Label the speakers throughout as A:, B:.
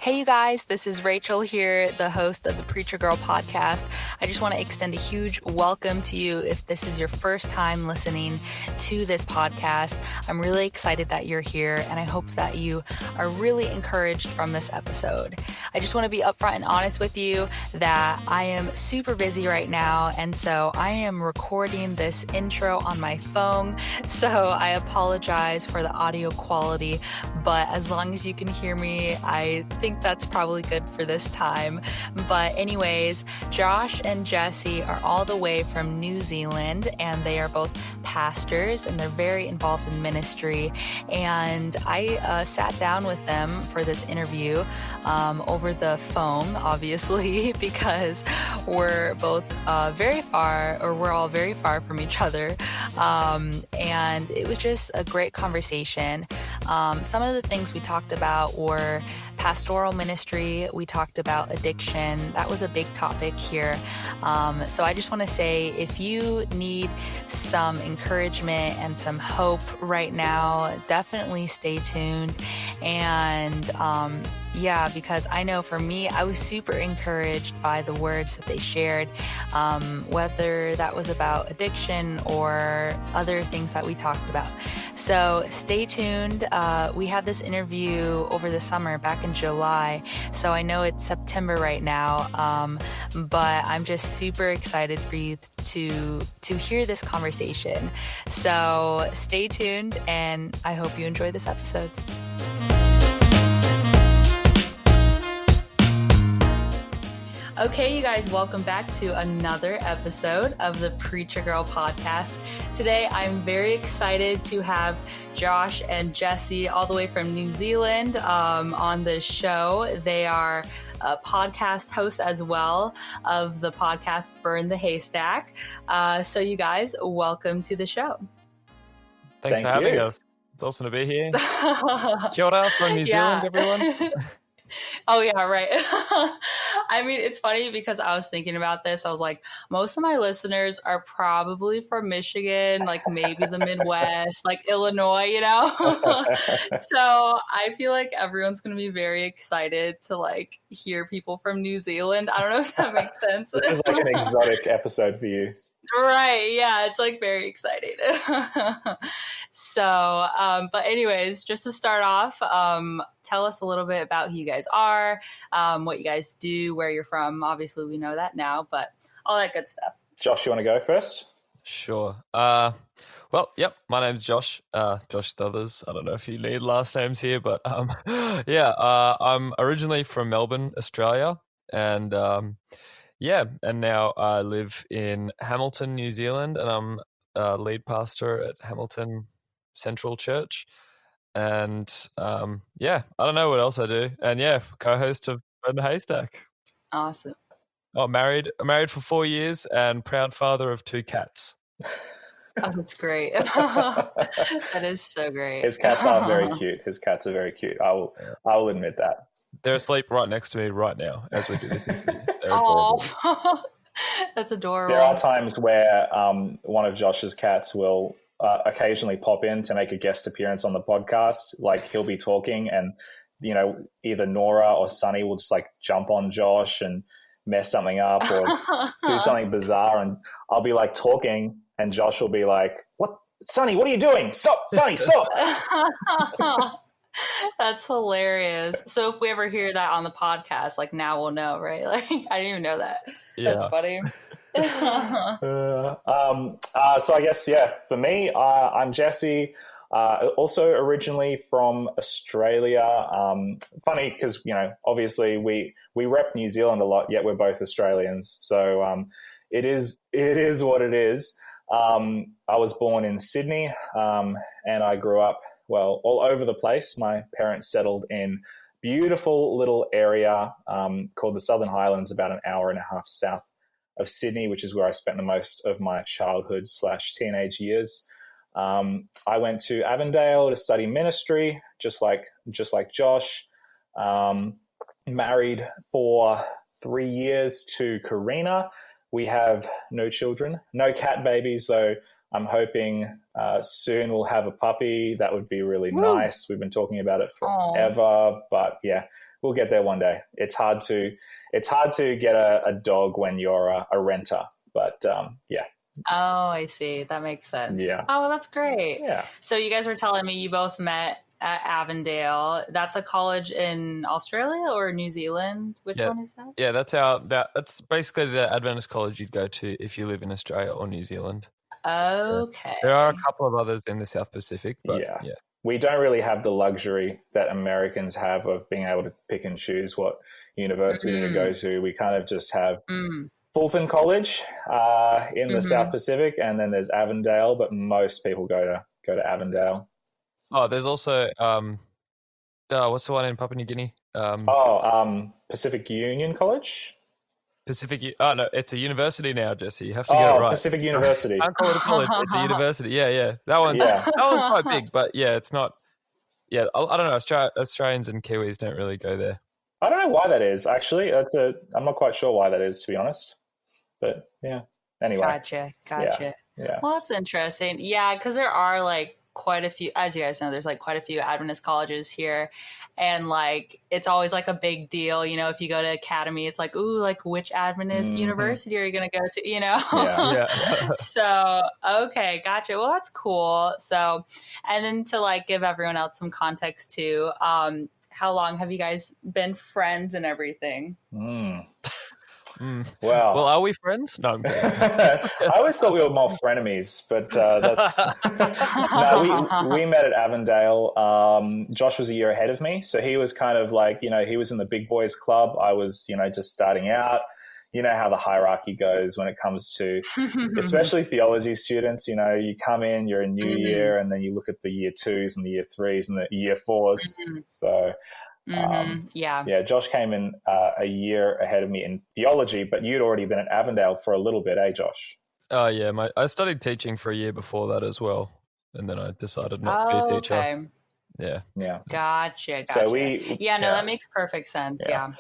A: Hey, you guys, this is Rachel here, the host of the Preacher Girl podcast. I just want to extend a huge welcome to you if this is your first time listening to this podcast. I'm really excited that you're here, and I hope that you are really encouraged from this episode. I just want to be upfront and honest with you that I am super busy right now, and so I am recording this intro on my phone, so I apologize for the audio quality, but as long as you can hear me, I think that's probably good for this time. But anyways, Josh and Jesse are all the way from New Zealand, and they are both pastors, and they're very involved in ministry. And I sat down with them for this interview over the phone, obviously, because we're both we're all very far from each other. And it was just a great conversation. Some of the things we talked about were pastoral ministry. We talked about addiction. That was a big topic here. So I just want to say, if you need some encouragement and some hope right now, definitely stay tuned. And because I know for me, I was super encouraged by the words that they shared, whether that was about addiction or other things that we talked about. So stay tuned. We had this interview over the summer back in July. So I know it's September right now, but I'm just super excited for you to hear this conversation. So stay tuned, and I hope you enjoy this episode. Okay, you guys, welcome back to another episode of the Preacher Girl podcast. Today, I'm very excited to have Josh and Jesse all the way from New Zealand on the show. They are a podcast host as well of the podcast Burn the Haystack. So you guys, welcome to the show.
B: Thanks for having us. It's awesome to be here. Kia ora from New Zealand, everyone.
A: Oh, yeah, right. I mean, it's funny because I was thinking about this. I was like, most of my listeners are probably from Michigan, like maybe the Midwest, like Illinois, you know? So I feel like everyone's going to be very excited to like hear people from New Zealand. I don't know if that makes sense.
C: This is like an exotic episode for you.
A: Right. Yeah, it's like very exciting. So, but anyways, just to start off, tell us a little bit about who you guys are, what you guys do, where you're from. Obviously, we know that now, but all that good stuff.
C: Josh, you want to go first?
B: Sure. My name's Josh. Josh Stothers. I don't know if you need last names here, but I'm originally from Melbourne, Australia, and now I live in Hamilton, New Zealand, and I'm lead pastor at Hamilton Central Church. And I don't know what else I do. And co-host of Burn the Haystack.
A: Awesome.
B: Oh, married for 4 years and proud father of 2 cats.
A: Oh, that's great. That is so great.
C: His cats are very cute. I will admit that.
B: They're asleep right next to me right now as we do this interview.
A: Oh, that's adorable.
C: There are times where one of Josh's cats will occasionally pop in to make a guest appearance on the podcast. Like he'll be talking and, you know, either Nora or Sunny will just like jump on Josh and mess something up or do something bizarre. And I'll be like talking and Josh will be like, "What, Sunny, what are you doing? Stop, Sunny, stop."
A: That's hilarious. So if we ever hear that on the podcast, like now we'll know, right? Like I didn't even know that. Yeah. That's funny.
C: So I guess, for me, I'm Jesse, also originally from Australia. Funny because, you know, obviously we rep New Zealand a lot, yet we're both Australians. So it is what it is. I was born in Sydney and I grew up, all over the place. My parents settled in beautiful little area called the Southern Highlands, about an hour and a half south of Sydney, which is where I spent the most of my childhood / teenage years. I went to Avondale to study ministry, just like Josh. Married for 3 years to Karina. We have no children, no cat babies, though I'm hoping soon we'll have a puppy. That would be really nice. We've been talking about it forever, but yeah, we'll get there one day. It's hard to get a dog when you're a renter, but yeah.
A: Oh, I see. That makes sense.
C: Yeah.
A: Oh, well, that's great.
C: Yeah.
A: So you guys were telling me you both met at Avondale. That's a college in Australia or New Zealand? Which one is that?
B: Yeah, that's basically the Adventist college you'd go to if you live in Australia or New Zealand.
A: Okay.
B: There are a couple of others in the South Pacific, but yeah.
C: We don't really have the luxury that Americans have of being able to pick and choose what university to go to. We kind of just have Fulton College in the South Pacific, and then there's Avondale, but most people go to Avondale.
B: Oh, there's also what's the one in Papua New Guinea?
C: Pacific Union College.
B: Oh no, it's a university now, Jesse. You have to get it right.
C: Pacific University.
B: Can't call it a college. It's a university. Yeah. That one's quite big, but yeah, it's not. Yeah, I don't know. Australians and Kiwis don't really go there.
C: I don't know why that is. Actually, I'm not quite sure why that is, to be honest. But yeah. Anyway.
A: Gotcha.
C: Yeah.
A: Well, that's interesting. Yeah, because there are like quite a few, as you guys know, there's like quite a few Adventist colleges here. And like, it's always like a big deal, you know, if you go to Academy, it's like, ooh, like which Adventist university are you going to go to, you know?
B: Yeah.
A: So, okay, gotcha. Well, that's cool. So, and then to like give everyone else some context too, how long have you guys been friends and everything?
C: Well,
B: are we friends? No, I'm kidding.
C: I always thought we were more frenemies, but that's no. We met at Avondale. Josh was a year ahead of me, so he was kind of like, you know, he was in the big boys club. I was, you know, just starting out. You know how the hierarchy goes when it comes to, especially theology students. You know, you come in, you're a new year, and then you look at the year 2s and the year 3s and the year 4s. So. Josh came in a year ahead of me in theology, but you'd already been at Avondale for a little bit, eh, Josh?
B: Oh, yeah. I studied teaching for a year before that as well, and then I decided not to be a teacher.
A: Okay.
B: Yeah.
A: Gotcha.
C: So
A: that makes perfect sense. Yeah.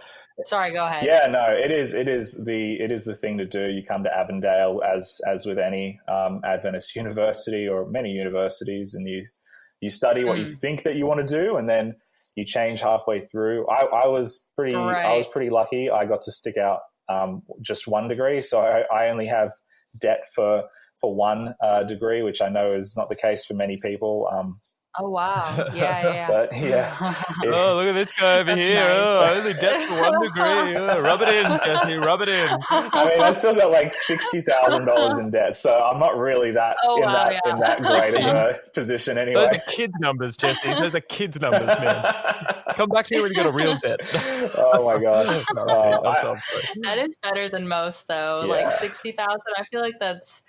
A: Sorry, go ahead.
C: Yeah, no, it is the thing to do. You come to Avondale as with any Adventist university or many universities, and you study what you think that you want to do, and then you change halfway through. I was pretty lucky. I got to stick out just one degree, so I only have debt for one degree, which I know is not the case for many people.
A: Oh, wow. Yeah.
C: But yeah.
B: Oh, look at this guy over here.
A: Nice.
B: Oh, only debt for 1 degree. Oh, rub it in, Jesse. Rub it in.
C: I mean, I still got like $60,000 in debt, so I'm not really that in that great of a position anyway.
B: Those are kids' numbers, Jesse. Those are kids' numbers, man. Come back to me when you got a real debt.
C: Oh my gosh.
A: That is better than most, though.
C: Yeah.
A: Like 60,000. I feel like that's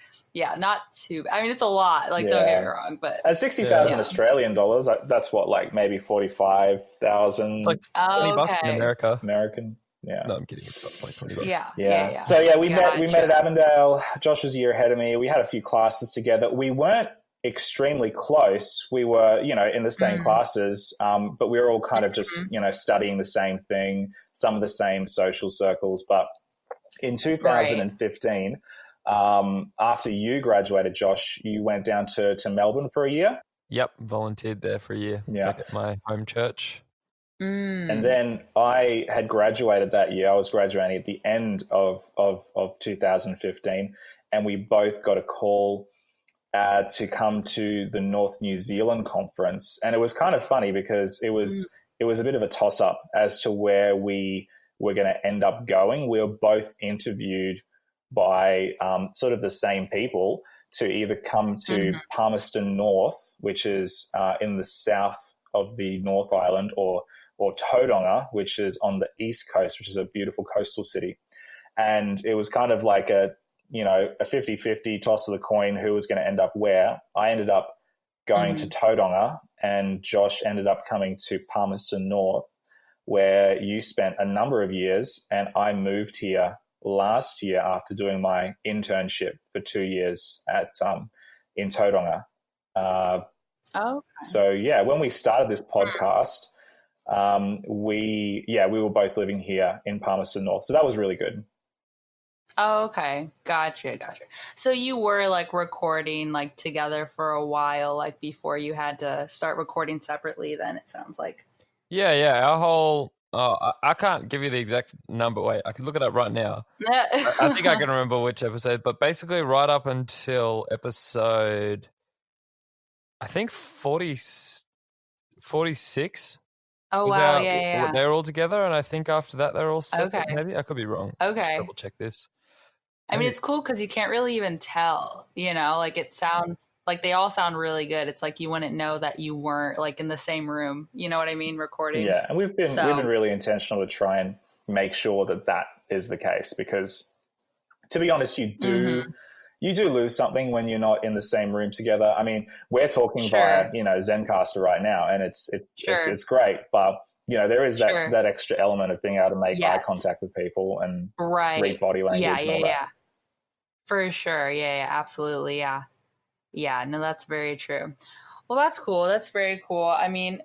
A: not too. I mean, it's a lot. Like, don't get me wrong, but
C: at 60,000 Australian dollars, that's what, like maybe 45,000.
B: Like $20 in America.
C: American. Yeah.
B: No, I'm kidding. It's not like $20.
A: Yeah.
C: So we met at Avondale. Josh was a year ahead of me. We had a few classes together. We weren't extremely close. We were, you know, in the same classes, but we were all kind of just, you know, studying the same thing, some of the same social circles. But in 2015, after you graduated, Josh, you went down to Melbourne for a year.
B: Yep, volunteered there for a year. Back at my home church.
C: And then I had graduated that year. I was graduating at the end of 2015, and we both got a call to come to the North New Zealand conference. And it was kind of funny because it was a bit of a toss-up as to where we were going to end up going. We were both interviewed by sort of the same people to either come to Palmerston North, which is in the south of the North Island, or Tauranga, which is on the east coast, which is a beautiful coastal city. And it was kind of like a 50-50 toss of the coin who was going to end up where. I ended up going to Tauranga, and Josh ended up coming to Palmerston North, where you spent a number of years, and I moved here last year after doing my internship for 2 years in Tauranga. So when we started this podcast, we were both living here in Palmerston North, so that was really good.
A: Oh, okay. Gotcha. So you were like recording like together for a while, like before you had to start recording separately, then it sounds like.
B: Yeah. Our whole, I can't give you the exact number. Wait, I can look it up right now. I think I can remember which episode, but basically right up until episode, I think 46.
A: Oh,
B: Was
A: wow.
B: our,
A: Yeah.
B: they were all together, and I think after that they're all separate.
A: Okay.
B: Maybe I could be wrong. Just
A: Okay.
B: double check this.
A: I mean, it's cool because you can't really even tell, like it sounds like they all sound really good. It's like you wouldn't know that you weren't like in the same room. You know what I mean? Recording.
C: Yeah, and we've been really intentional to try and make sure that is the case, because to be honest, you do lose something when you're not in the same room together. I mean, we're talking via Zencaster right now, and it's great, but there is that extra element of being able to make eye contact with people and read body language.
A: Yeah. For sure. Yeah, absolutely. Yeah. No, that's very true. Well, that's cool. That's very cool. I mean,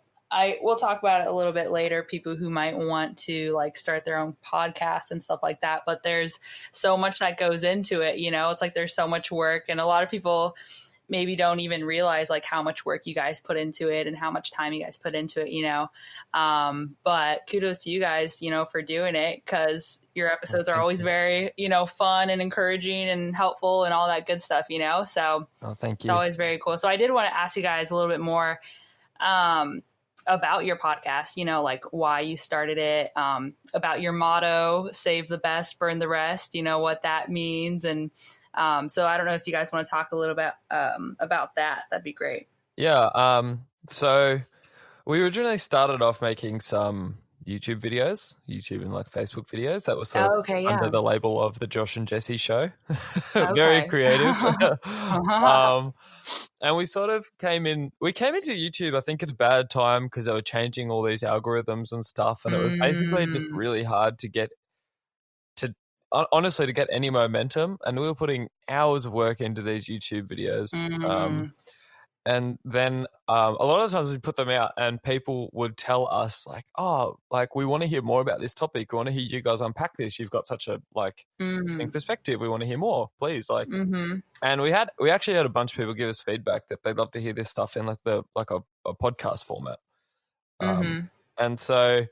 A: we'll talk about it a little bit later, people who might want to like start their own podcast and stuff like that. But there's so much that goes into it. It's like there's so much work, and a lot of people maybe don't even realize like how much work you guys put into it and how much time you guys put into it, but kudos to you guys, for doing it, because your episodes are always very, fun and encouraging and helpful and all that good stuff, so
B: thank you.
A: It's always very cool. So I did want to ask you guys a little bit more about your podcast, like why you started it, about your motto, save the best, burn the rest, what that means. And so I don't know if you guys want to talk a little bit about that. That'd be great.
B: Yeah. So we originally started off making some YouTube videos, YouTube and like Facebook videos. That was sort of under the label of the Josh and Jesse Show. Very creative. And we sort of came into YouTube, I think, at a bad time because they were changing all these algorithms and stuff. And it was basically just really hard to get any momentum. And we were putting hours of work into these YouTube videos. And then a lot of the times we put them out and people would tell us like, oh, like we want to hear more about this topic. We want to hear you guys unpack this. You've got such a distinct perspective. We want to hear more, please. And we actually had a bunch of people give us feedback that they'd love to hear this stuff in a podcast format. And so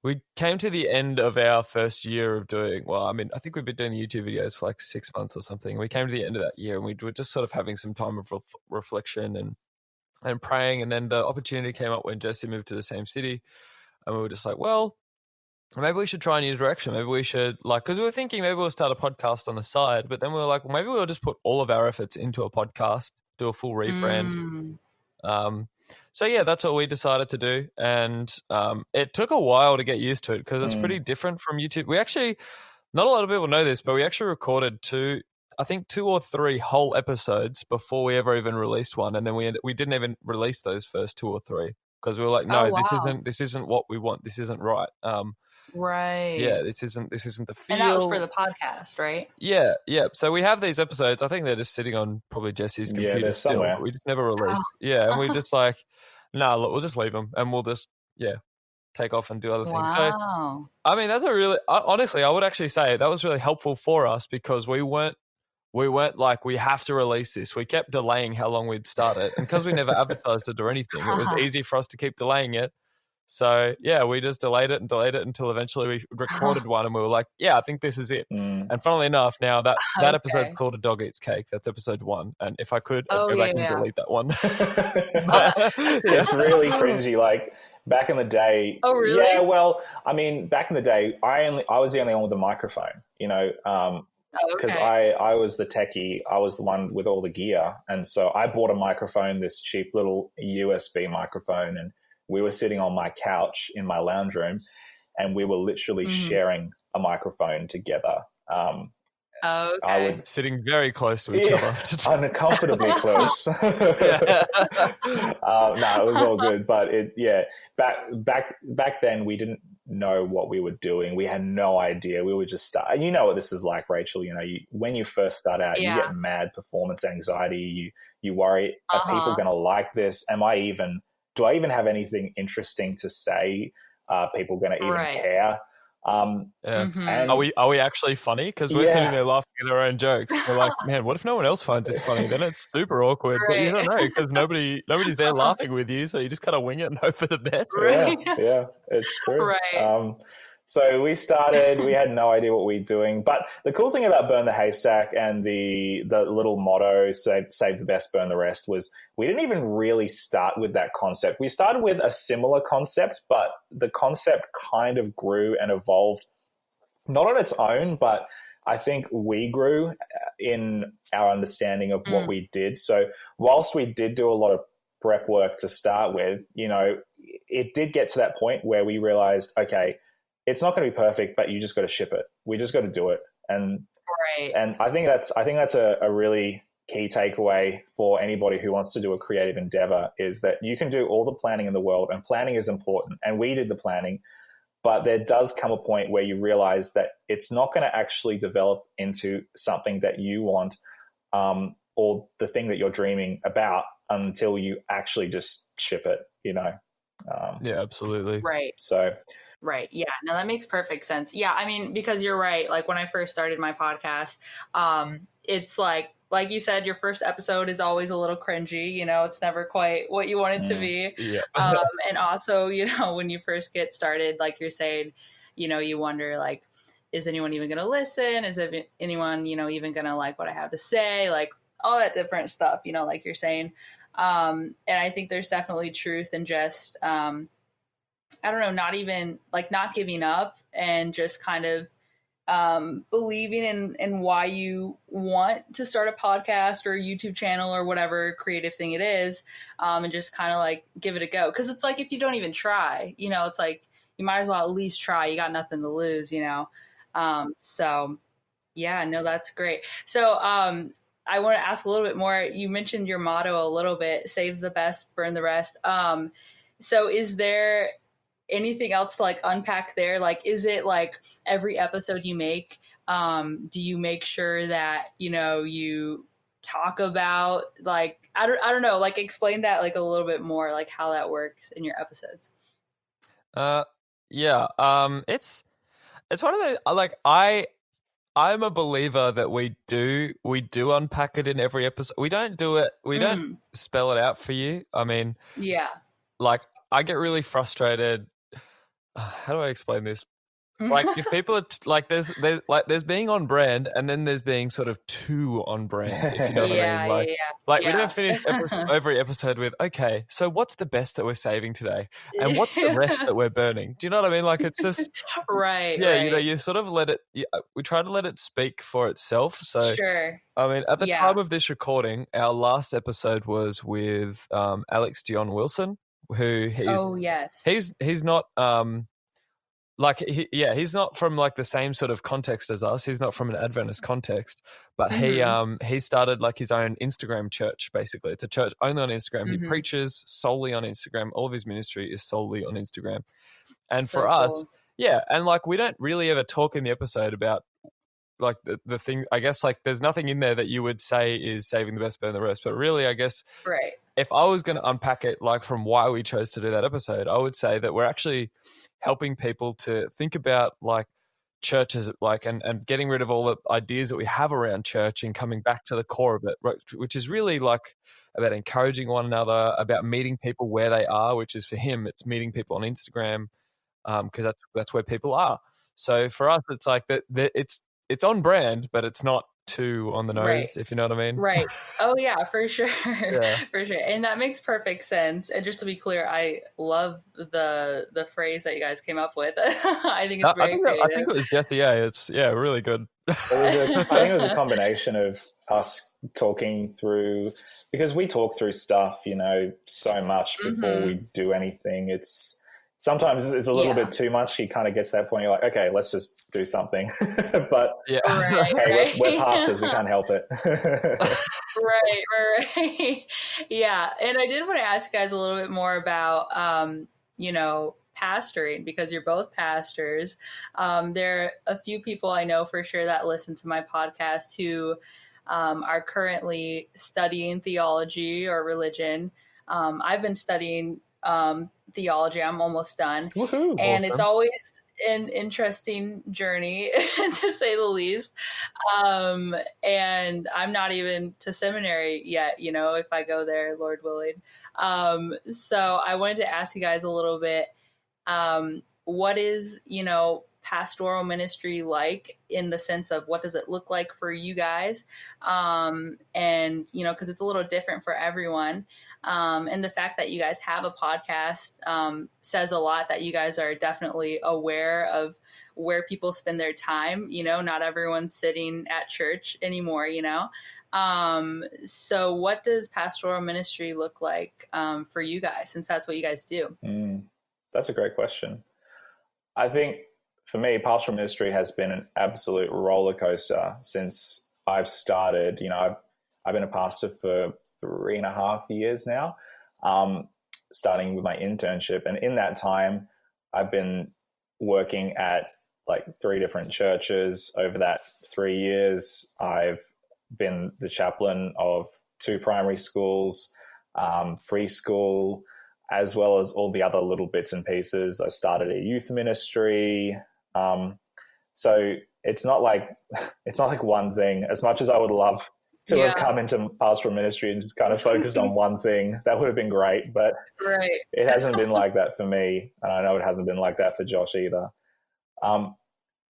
B: we came to the end of our first year of doing, I think we've been doing the YouTube videos for like 6 months or something. We came to the end of that year and we were just sort of having some time of reflection and praying. And then the opportunity came up when Jesse moved to the same city. And we were just like, well, maybe we should try a new direction. Maybe we should because we were thinking maybe we'll start a podcast on the side. But then we were like, well, maybe we'll just put all of our efforts into a podcast, do a full rebrand. So yeah, that's what we decided to do, and it took a while to get used to it because it's pretty different from YouTube. We actually, not a lot of people know this, but we actually recorded 2 or 3 whole episodes before we ever even released one, and then we didn't even release those first 2 or 3 because we were like, no, this isn't what we want. This isn't right.
A: Right.
B: Yeah, this isn't the feel.
A: And that was for the podcast, right?
B: Yeah. So we have these episodes. I think they're just sitting on probably Jesse's computer still.
C: Somewhere.
B: We just never released. Yeah, and we just like, no, look, we'll just leave them and we'll just take off and do other things. So I mean, that's honestly, I would actually say that was really helpful for us because we weren't like we have to release this. We kept delaying how long we'd start it, and because we never advertised it or anything, it was easy for us to keep delaying it. So yeah, we just delayed it until eventually we recorded one and we were like, yeah, I think this is it. And funnily enough, now that episode's called A Dog Eats Cake. That's episode 1. And if I could, I'd go back and delete that one.
C: It's really cringy. Like back in the day.
A: Oh, really?
C: Yeah, well, I mean, back in the day, I was the only one with the microphone, because I was the techie. I was the one with all the gear. And so I bought a microphone, this cheap little USB microphone, and we were sitting on my couch in my lounge room and we were literally sharing a microphone together.
B: Sitting very close to each other.
C: Uncomfortably close. No, it was all good. But back then we didn't know what we were doing. We had no idea. We were just start. You know what this is like, Rachel. When you first start out, you get mad performance anxiety. You worry, are people going to like this? Do I even have anything interesting to say? Are people going to even care? And
B: Are we actually funny? Because we're sitting there laughing at our own jokes. We're like, man, what if no one else finds this funny? Then it's super awkward. But you don't know because nobody's there laughing with you, so you just kind of wing it and hope for the best.
A: Right.
C: Yeah, it's true.
A: Right.
C: So we had no idea what we were doing. But the cool thing about Burn the Haystack and the little motto, save the best, burn the rest, was we didn't even really start with that concept. We started with a similar concept, but the concept kind of grew and evolved, not on its own, but I think we grew in our understanding of what we did. So whilst we did do a lot of prep work to start with, it did get to that point where we realized, okay, it's not going to be perfect, but you just got to ship it. We just got to do it. And I think that's a really key takeaway for anybody who wants to do a creative endeavor, is that you can do all the planning in the world, and planning is important. And we did the planning, but there does come a point where you realize that it's not going to actually develop into something that you want, or the thing that you're dreaming about, until you actually just ship it,
B: Yeah, absolutely.
A: Right.
C: So...
A: Right. Yeah. No, that makes perfect sense. Yeah. I mean, because you're right. Like when I first started my podcast, it's like you said, your first episode is always a little cringy. It's never quite what you want it to be.
B: Yeah.
A: And also, when you first get started, like you're saying, you wonder, like, is anyone even going to listen? Is anyone, even going to like what I have to say? Like all that different stuff, like you're saying. And I think there's definitely truth in just, I don't know, not giving up, and just kind of believing in why you want to start a podcast or a YouTube channel or whatever creative thing it is, and just kind of like give it a go. Because it's like, if you don't even try, it's like you might as well at least try. You got nothing to lose, So yeah, no, that's great. So I want to ask a little bit more. You mentioned your motto a little bit: save the best, burn the rest. So is there anything else to like unpack there? Like, is it like every episode you make, do you make sure that, you talk about, like, I don't know, like explain that like a little bit more, like how that works in your episodes?
B: Yeah. It's one of the, like, I'm a believer that we do unpack it in every episode. We don't don't spell it out for you. I mean,
A: yeah,
B: like I get really frustrated. How do I explain this? Like if people are there's being on brand, and then there's being sort of too on brand, if you know what I mean. Like we don't finish every episode with, okay, so what's the best that we're saving today? And what's the rest that we're burning? Do you know what I mean? Like it's just
A: right.
B: Yeah, right. You sort of let it, we try to let it speak for itself. So
A: sure.
B: I mean, at the time of this recording, our last episode was with Alex Dion Wilson, who he's not he's not from like the same sort of context as us. He's not from an Adventist context, but he started like his own Instagram church. Basically, it's a church only on Instagram. He preaches solely on Instagram. All of his ministry is solely on Instagram. And so for us, and like we don't really ever talk in the episode about like the thing. I guess like there's nothing in there that you would say is saving the best, burn the rest. But really, I guess if I was going to unpack it like from why we chose to do that episode, I would say that we're actually helping people to think about like churches, like and getting rid of all the ideas that we have around church and coming back to the core of it, which is really like about encouraging one another, about meeting people where they are, which is for him, it's meeting people on Instagram, because that's where people are. So for us, it's like that it's on brand, but it's not too on the nose, if you know what I mean.
A: Right. Oh yeah, for sure. For sure. And that makes perfect sense. And just to be clear, I love the phrase that you guys came up with. I think it's very creative.
B: I think it was Jesse. It's really good.
C: I think it was a combination of us talking through, because we talk through stuff, so much before we do anything. Sometimes it's a little bit too much. You kind of get to that point. You're like, okay, let's just do something. But we're pastors. We can't help it.
A: Right. Yeah. And I did want to ask you guys a little bit more about, pastoring, because you're both pastors. There are a few people I know for sure that listen to my podcast who are currently studying theology or religion. I've been studying theology. I'm almost done.
C: Woohoo,
A: and
C: awesome.
A: it's always, an interesting journey to say the least. And I'm not even to seminary yet, if I go there, Lord willing. So I wanted to ask you guys a little bit, what is, pastoral ministry like, in the sense of what does it look like for you guys? And, because it's a little different for everyone. And the fact that you guys have a podcast says a lot, that you guys are definitely aware of where people spend their time. Not everyone's sitting at church anymore, So what does pastoral ministry look like for you guys, since that's what you guys do?
C: That's a great question. I think for me, pastoral ministry has been an absolute roller coaster since I've started. I've been a pastor for 3.5 years now, starting with my internship. And in that time, I've been working at like 3 different churches. Over that 3 years, I've been the chaplain of 2 primary schools, preschool, as well as all the other little bits and pieces. I started a youth ministry. So it's not like one thing. As much as I would love to have come into pastoral ministry and just kind of focused on one thing, that would have been great. But it hasn't been like that for me. And I know it hasn't been like that for Josh either.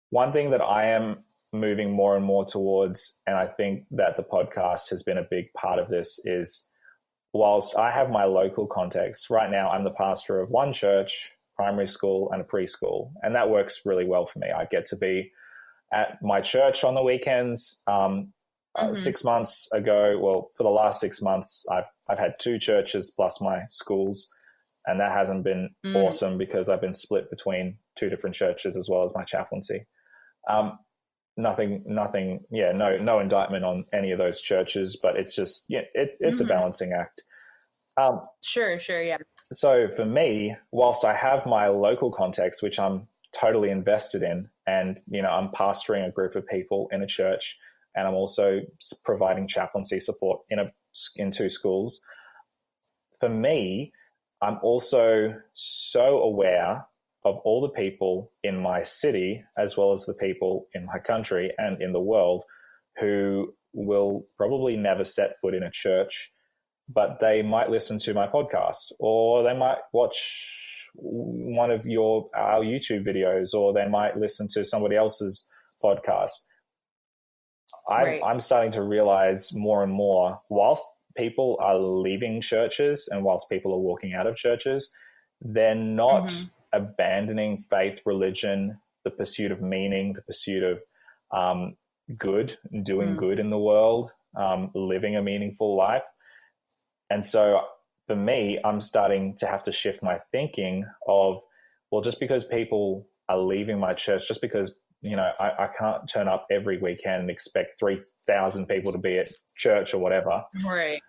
C: One thing that I am moving more and more towards, and I think that the podcast has been a big part of this, is whilst I have my local context, right now I'm the pastor of 1 church, primary school, and a preschool. And that works really well for me. I get to be at my church on the weekends. 6 months ago, well, for the last 6 months, I've had 2 churches plus my schools. And that hasn't been awesome, because I've been split between 2 different churches as well as my chaplaincy. No indictment on any of those churches, but it's just, it's a balancing act.
A: Sure. Yeah.
C: So for me, whilst I have my local context, which I'm totally invested in, and, I'm pastoring a group of people in a church, and I'm also providing chaplaincy support in 2 schools. For me, I'm also so aware of all the people in my city, as well as the people in my country and in the world, who will probably never set foot in a church, but they might listen to my podcast, or they might watch one of our YouTube videos, or they might listen to somebody else's podcast. I'm starting to realize more and more, whilst people are leaving churches and whilst people are walking out of churches, they're not abandoning faith, religion, the pursuit of meaning, the pursuit of good, doing good in the world, living a meaningful life. And so for me, I'm starting to have to shift my thinking of, well, just because people are leaving my church, just because, I can't turn up every weekend and expect 3,000 people to be at church or whatever.
A: Right.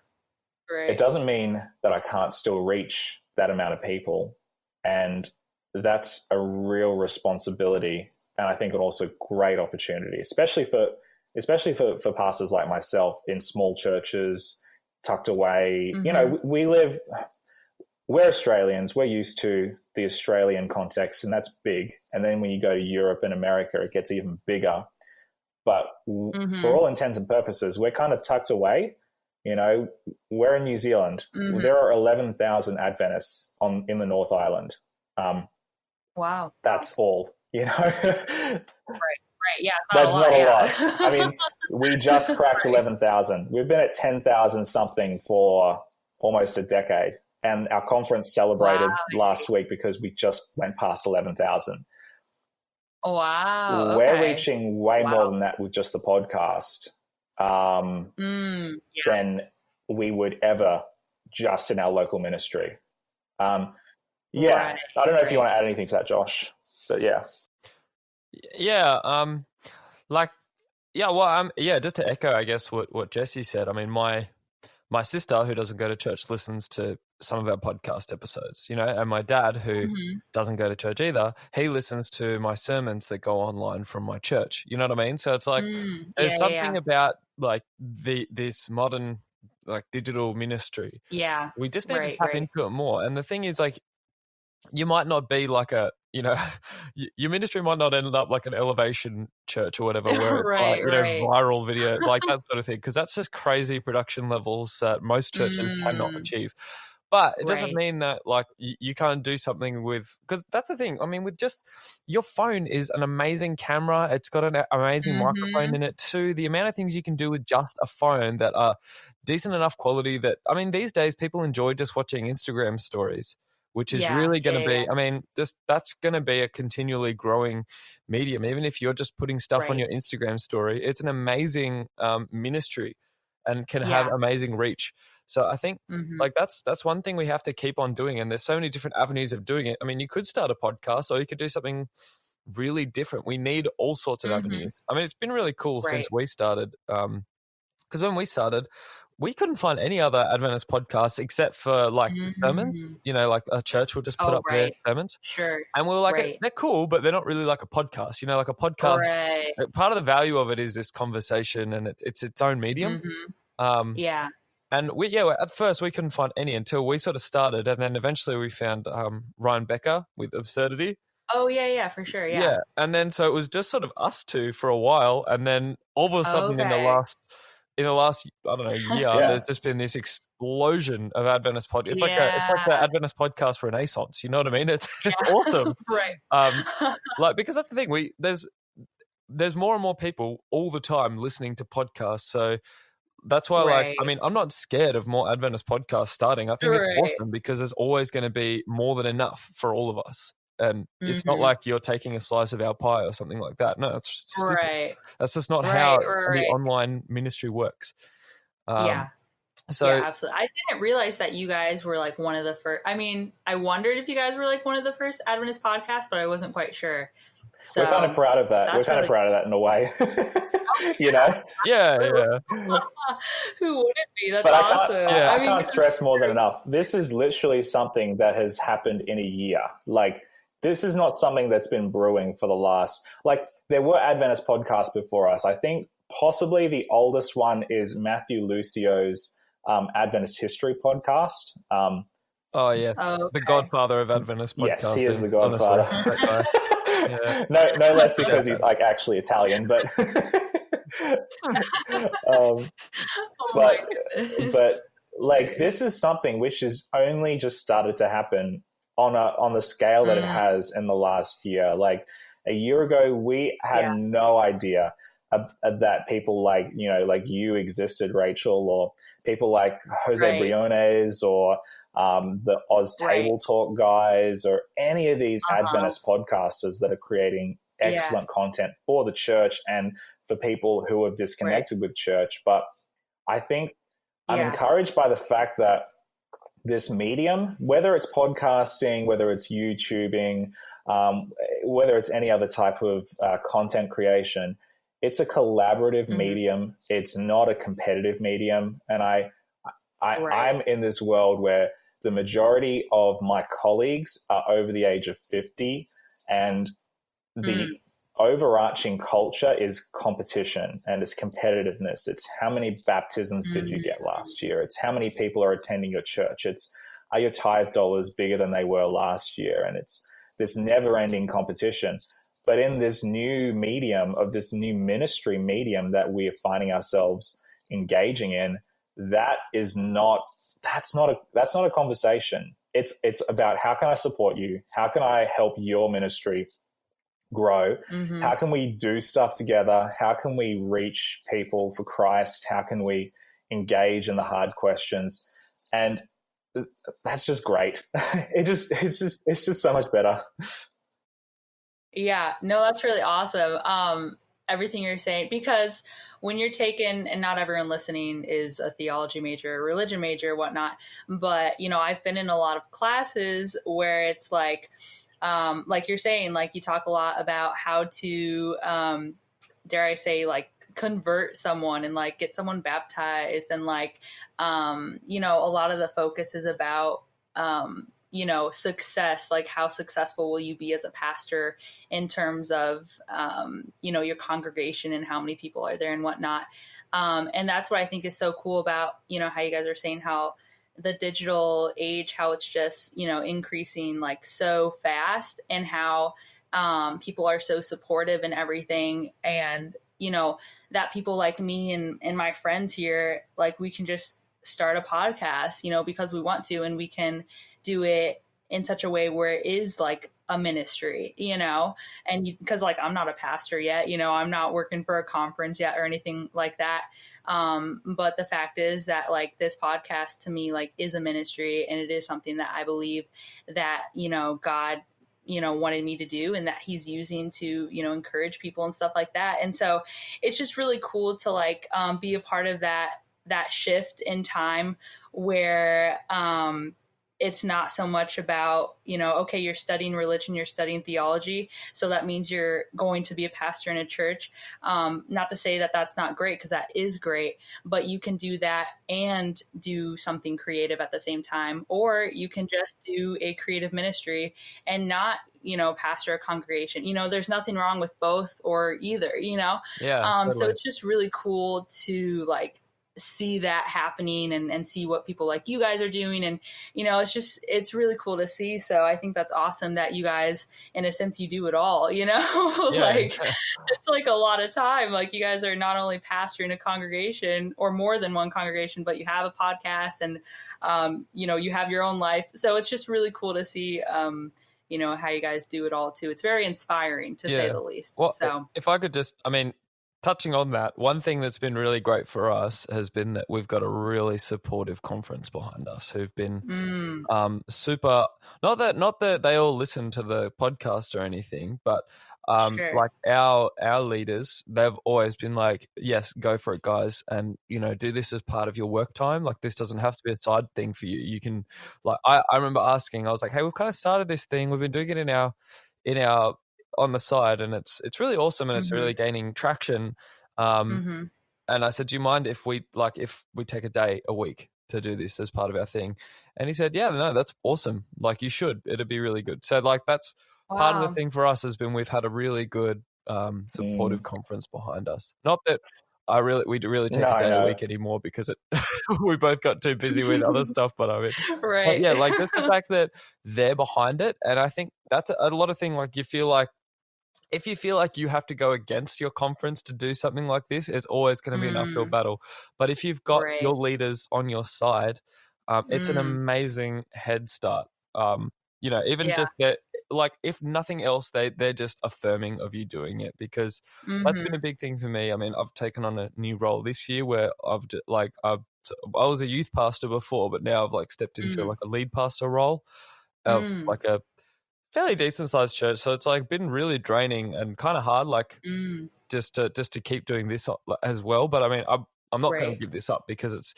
C: It doesn't mean that I can't still reach that amount of people. And that's a real responsibility. And I think also great opportunity, especially for pastors like myself in small churches, tucked away. We're Australians. We're used to the Australian context, and that's big. And then when you go to Europe and America, it gets even bigger. But for all intents and purposes, we're kind of tucked away. We're in New Zealand. There are 11,000 Adventists in the North Island.
A: Wow.
C: That's all,
A: Right. Yeah.
C: That's not a lot. I mean, we just cracked 11,000. We've been at 10,000 something for almost a decade. And our conference celebrated last week because we just went past 11,000.
A: Wow.
C: We're reaching way more than that with just the podcast than we would ever just in our local ministry. I don't know if you want to add anything to that, Josh, but just
B: to echo, I guess, what Jesse said. I mean, my sister, who doesn't go to church, listens to some of our podcast episodes, and my dad, who doesn't go to church either, he listens to my sermons that go online from my church. You know what I mean? So it's like there's something about like this modern like digital ministry.
A: Yeah.
B: We just need to tap into it more. And the thing is, like, you might not be like a you know, your ministry might not end up like an Elevation church or whatever, where it's
A: Right,
B: like, you know,
A: right.
B: viral video, like that sort of thing, because that's just crazy production levels that most churches cannot achieve. But it doesn't
A: Right.
B: mean that like you can't do something with, because that's the thing. I mean, with just your phone is an amazing camera. It's got an amazing microphone in it too. The amount of things you can do with just a phone that are decent enough quality that, I mean, these days people enjoy just watching Instagram stories, which is really going to be, I mean, just that's going to be a continually growing medium. Even if you're just putting stuff on your Instagram story, it's an amazing ministry and can have amazing reach. So I think like that's one thing we have to keep on doing. And there's so many different avenues of doing it. I mean, you could start a podcast or you could do something really different. We need all sorts of avenues. I mean, it's been really cool since we started. Because when we started, we couldn't find any other Adventist podcasts except for like sermons. You know, like a church will just put up their sermons.
A: Sure.
B: And we were like, they're cool, but they're not really like a podcast. You know, like a podcast, part of the value of it is this conversation and it's its own medium. And at first we couldn't find any until we sort of started. And then eventually we found Ryan Becker with Absurdity.
A: Oh, yeah, for sure,
B: Yeah, and then so it was just sort of us two for a while. And then all of a sudden in the last, I don't know, year, there's just been this explosion of Adventist podcasts. It's like the Adventist podcast renaissance. You know what I mean? It's awesome. Like, because that's the thing. There's more and more people all the time listening to podcasts. So that's why, like, I mean, I'm not scared of more Adventist podcasts starting. I think it's awesome because there's always going to be more than enough for all of us. And it's not like you're taking a slice of our pie or something like that. No, it's stupid. That's just not how the online ministry works. So
A: absolutely. I didn't realize that you guys were like one of the first. I mean, I wondered if you guys were like one of the first Adventist podcasts, but I wasn't quite sure. So
C: we're kind of proud of that. We're kind of proud of that in a way. You know?
B: Yeah.
A: Who wouldn't be? That's
C: but
A: awesome.
C: I can't stress more than enough. This is literally something that has happened in a year. Like, this is not something that's been brewing for the last, like, there were Adventist podcasts before us. I think possibly the oldest one is Matthew Lucio's Adventist History podcast.
B: The godfather of Adventist podcasting.
C: Yes, he is the godfather. No less because he's like actually Italian, but but like, this is something which has only just started to happen on the scale that it has in the last year. Like, a year ago, we had no idea that people like, you know, like you existed, Rachel, or people like Jose Briones or the Oz Table Talk guys, or any of these Adventist podcasters that are creating excellent content for the church and for people who have disconnected with church. But I think I'm encouraged by the fact that this medium, whether it's podcasting, whether it's YouTubing, whether it's any other type of content creation, it's a collaborative medium. It's not a competitive medium. And I'm in this world where the majority of my colleagues are over the age of 50, and the overarching culture is competition and it's competitiveness. It's how many baptisms did you get last year? It's how many people are attending your church. It's, are your tithe dollars bigger than they were last year? And it's this never-ending competition. But in this new medium of this new ministry medium that we are finding ourselves engaging in, that's not a conversation. It's about, how can I support you? How can I help your ministry grow? How can we do stuff together? How can we reach people for Christ? How can we engage in the hard questions? And that's just great. It's just so much better.
A: Yeah, no, that's really awesome. Everything you're saying, because when you're taking, and not everyone listening is a theology major, a religion major, whatnot, but, you know, I've been in a lot of classes where it's like you're saying, like, you talk a lot about how to, dare I say, like, convert someone and like get someone baptized. And like, you know, a lot of the focus is about, you know, success, like how successful will you be as a pastor in terms of, you know, your congregation and how many people are there and whatnot. And that's what I think is so cool about, you know, how you guys are saying how the digital age, how it's just, increasing like so fast, and how people are so supportive and everything. And, that people like me and my friends here, like we can just start a podcast, because we want to, and we can do it in such a way where it is like a ministry, and because like I'm not a pastor yet, I'm not working for a conference yet or anything like that. But the fact is that like this podcast to me like is a ministry, and it is something that I believe that, God, wanted me to do, and that he's using to, encourage people and stuff like that. And so it's just really cool to like be a part of that shift in time where it's not so much about, okay, you're studying religion, you're studying theology, so that means you're going to be a pastor in a church. Not to say that that's not great, because that is great, but you can do that and do something creative at the same time. Or you can just do a creative ministry and not, pastor a congregation. There's nothing wrong with both or either,
B: Yeah,
A: so
B: totally.
A: it's just really cool to like see that happening, and see what people like you guys are doing. And, it's really cool to see. So I think that's awesome that you guys, in a sense, you do it all, like it's like a lot of time. Like you guys are not only pastoring a congregation or more than one congregation, but you have a podcast, and, you have your own life. So it's just really cool to see, how you guys do it all too. It's very inspiring, to say the least.
B: Well,
A: so
B: if I could just, touching on that, one thing that's been really great for us has been that we've got a really supportive conference behind us who've been super, not that they all listen to the podcast or anything, but
A: Sure.
B: like our leaders, they've always been like, yes, go for it, guys, and do this as part of your work time. Like this doesn't have to be a side thing for you. You can, like, I remember asking, I was like, hey, we've kind of started this thing, we've been doing it in our on the side, and it's really awesome, and it's really gaining traction. And I said, do you mind if we take a day a week to do this as part of our thing? And he said, yeah, no, that's awesome. Like you should, it'd be really good. So like that's part of the thing for us has been we've had a really good supportive conference behind us. Not that we really take a day a week anymore, because we both got too busy with other stuff. But
A: right.
B: but yeah, like just the fact that they're behind it, and I think that's a lot of thing. Like you feel like, if you feel like you have to go against your conference to do something like this, it's always going to be an uphill battle. But if you've got your leaders on your side, it's an amazing head start. Even just that, like, if nothing else, they're just affirming of you doing it, because that's been a big thing for me. I've taken on a new role this year where I was a youth pastor before, but now I've like stepped into like a lead pastor role of like a fairly decent sized church. So it's like been really draining and kind of hard, like just to keep doing this as well. But I'm not going to give this up, because it's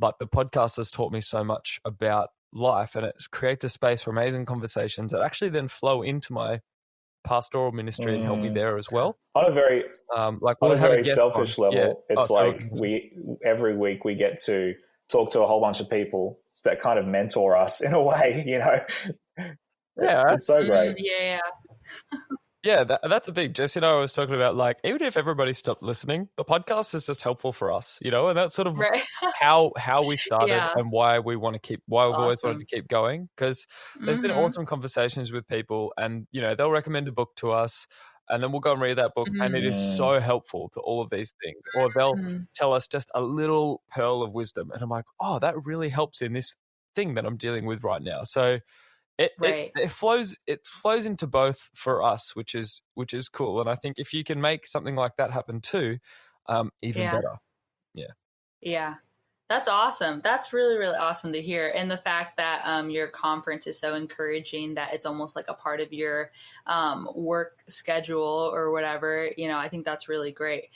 B: like the podcast has taught me so much about life, and it creates a space for amazing conversations that actually then flow into my pastoral ministry and help me there as well.
C: On a very selfish level, it's every week we get to talk to a whole bunch of people that kind of mentor us in a way, It's so great.
B: Yeah, that's the thing. Jess and I was talking about, like, even if everybody stopped listening, the podcast is just helpful for us, and that's sort of how we started and why we've always wanted to keep going, because there's been awesome conversations with people, and they'll recommend a book to us, and then we'll go and read that book, and it is so helpful to all of these things. Or they'll tell us just a little pearl of wisdom, and I'm like, oh, that really helps in this thing that I'm dealing with right now. So it flows into both for us, which is cool. And I think if you can make something like that happen too, even better.
A: Yeah. That's awesome. That's really, really awesome to hear. And the fact that your conference is so encouraging that it's almost like a part of your work schedule or whatever, I think that's really great,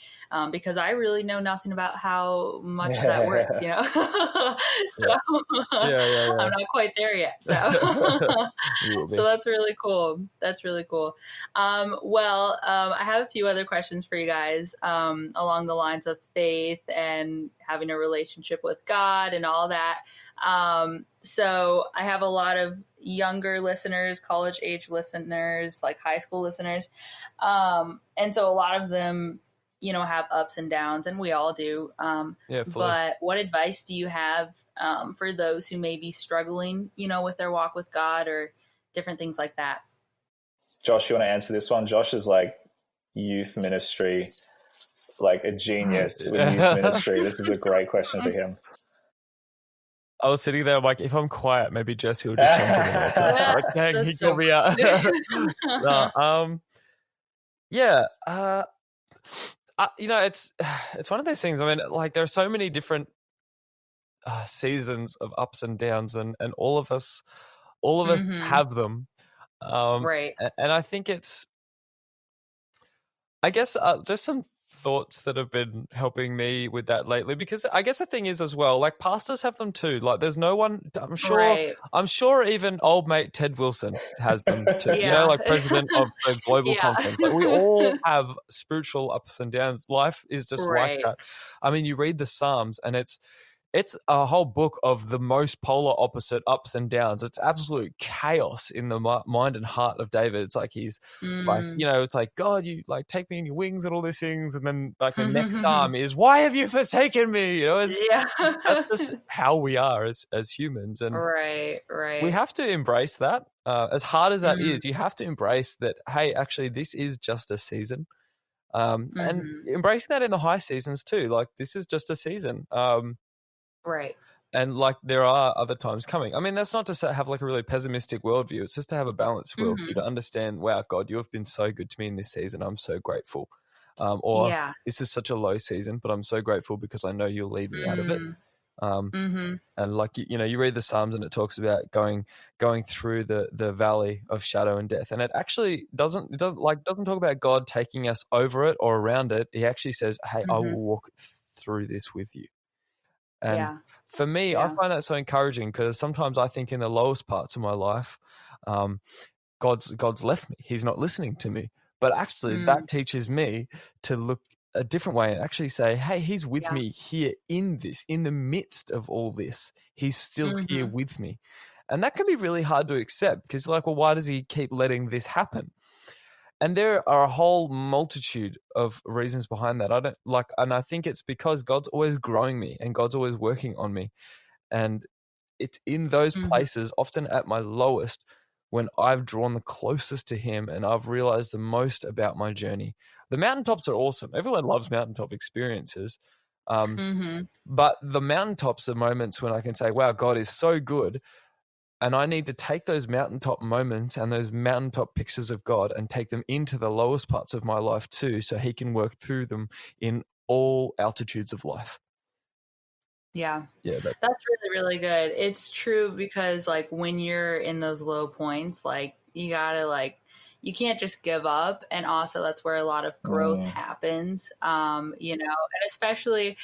A: because I really know nothing about how much that works, So I'm not quite there yet. So so that's really cool. That's really cool. I have a few other questions for you guys along the lines of faith and having a relationship with God and all that. So I have a lot of younger listeners, college age listeners, like high school listeners. And so a lot of them have ups and downs, and we all do.
B: Yeah, fully.
A: But what advice do you have for those who may be struggling, with their walk with God or different things like that?
C: Josh, you want to answer this one? Josh is like youth ministry, like a genius with youth ministry. This is a great question for him.
B: I was sitting there, I'm like, if I'm quiet, maybe Jesse will just jump in and answer. Like, dang, he called me out. It's one of those things. I mean, like, there are so many different seasons of ups and downs, and all of us have them.
A: Right.
B: And I think it's, I guess, just some thoughts that have been helping me with that lately, because I guess the thing is as well, like, pastors have them too. Like, there's no one, I'm sure even old mate Ted Wilson has them too.
A: Yeah.
B: Like president of the global conference. Like, we all have spiritual ups and downs. Life is just like that. I mean, you read the Psalms and it's a whole book of the most polar opposite ups and downs. It's absolute chaos in the mind and heart of David. It's like he's like, it's like, God, you like take me in your wings and all these things. And then like the next psalm is, why have you forsaken me? That's just how we are as humans. And we have to embrace that. As hard as that is, you have to embrace that, hey, actually, this is just a season. And embracing that in the high seasons too. Like, this is just a season.
A: Right.
B: And like, there are other times coming. I mean, that's not to say have like a really pessimistic worldview. It's just to have a balanced worldview, to understand, wow, God, you have been so good to me in this season. I'm so grateful. This is such a low season, but I'm so grateful because I know you'll lead me out of it. And like, you read the Psalms and it talks about going through the valley of shadow and death. And it actually doesn't talk about God taking us over it or around it. He actually says, hey, I will walk through this with you. And for me, I find that so encouraging, because sometimes I think in the lowest parts of my life, God's left me. He's not listening to me. But actually, that teaches me to look a different way and actually say, hey, he's with me here in this, in the midst of all this. He's still here with me. And that can be really hard to accept, because like, well, why does he keep letting this happen? And there are a whole multitude of reasons behind that. And I think it's because God's always growing me and God's always working on me. And it's in those places, often at my lowest, when I've drawn the closest to him and I've realized the most about my journey. The mountaintops are awesome. Everyone loves mountaintop experiences. But the mountaintops are moments when I can say, wow, God is so good. And I need to take those mountaintop moments and those mountaintop pictures of God and take them into the lowest parts of my life too, so he can work through them in all altitudes of life.
A: Yeah, that's really, really good. It's true, because like, when you're in those low points, like, you gotta, like, you can't just give up. And also that's where a lot of growth happens, and especially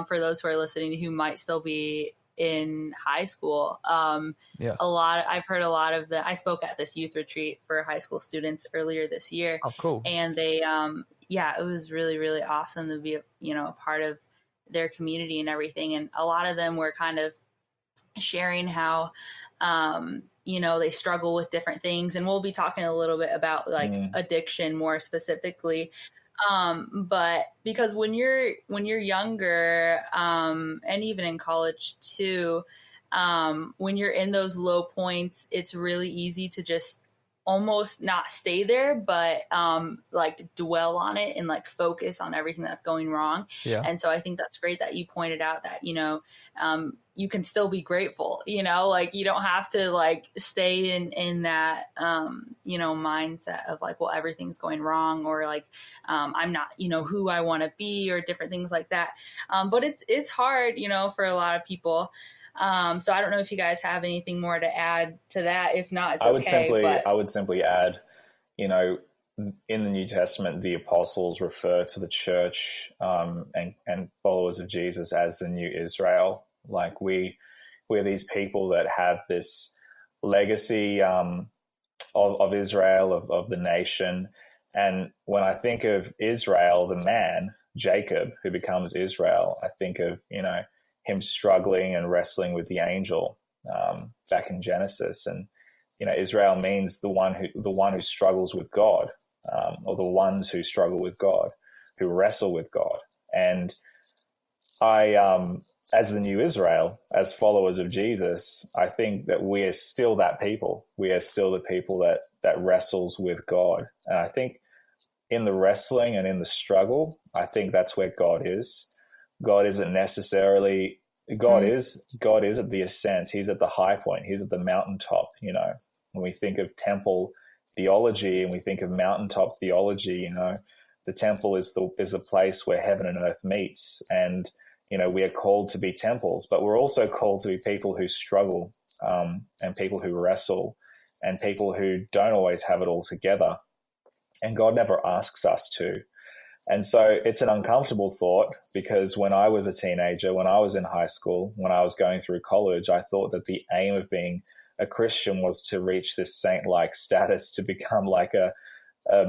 A: for those who are listening who might still be in high school. I've heard a lot of I spoke at this youth retreat for high school students earlier this year.
B: Oh, cool.
A: And they, it was really, really awesome to be, a part of their community and everything. And a lot of them were kind of sharing how, they struggle with different things. And we'll be talking a little bit about like addiction more specifically. But because when you're younger, and even in college too, when you're in those low points, it's really easy to just almost not stay there, but like dwell on it and like focus on everything that's going wrong. And so I think that's great that you pointed out that, you can still be grateful, like, you don't have to like stay in that, mindset of like, well, everything's going wrong, or like, I'm not, who I want to be, or different things like that. But it's hard, for a lot of people. So I don't know if you guys have anything more to add to that. If not, it's okay.
C: I would simply add, in the New Testament, the apostles refer to the church and followers of Jesus as the new Israel. Like, we're these people that have this legacy of Israel, of the nation. And when I think of Israel, the man, Jacob, who becomes Israel, I think of, him struggling and wrestling with the angel back in Genesis. And, Israel means the one who struggles with God, or the ones who struggle with God. wrestle with God. And I, as the new Israel, as followers of Jesus, I think that we are still that people. We are still the people that wrestles with God. And I think in the wrestling and in the struggle, I think that's where God is. God isn't necessarily, God is at the ascent. He's at the high point. He's at the mountaintop. You know, when we think of temple theology and we think of mountaintop theology, you know, the temple is the place where heaven and earth meets. And, you know, we are called to be temples, but we're also called to be people who struggle, and people who wrestle, and people who don't always have it all together. And God never asks us to. And so it's an uncomfortable thought, because when I was a teenager, when I was in high school, when I was going through college, I thought that the aim of being a Christian was to reach this saint-like status, to become like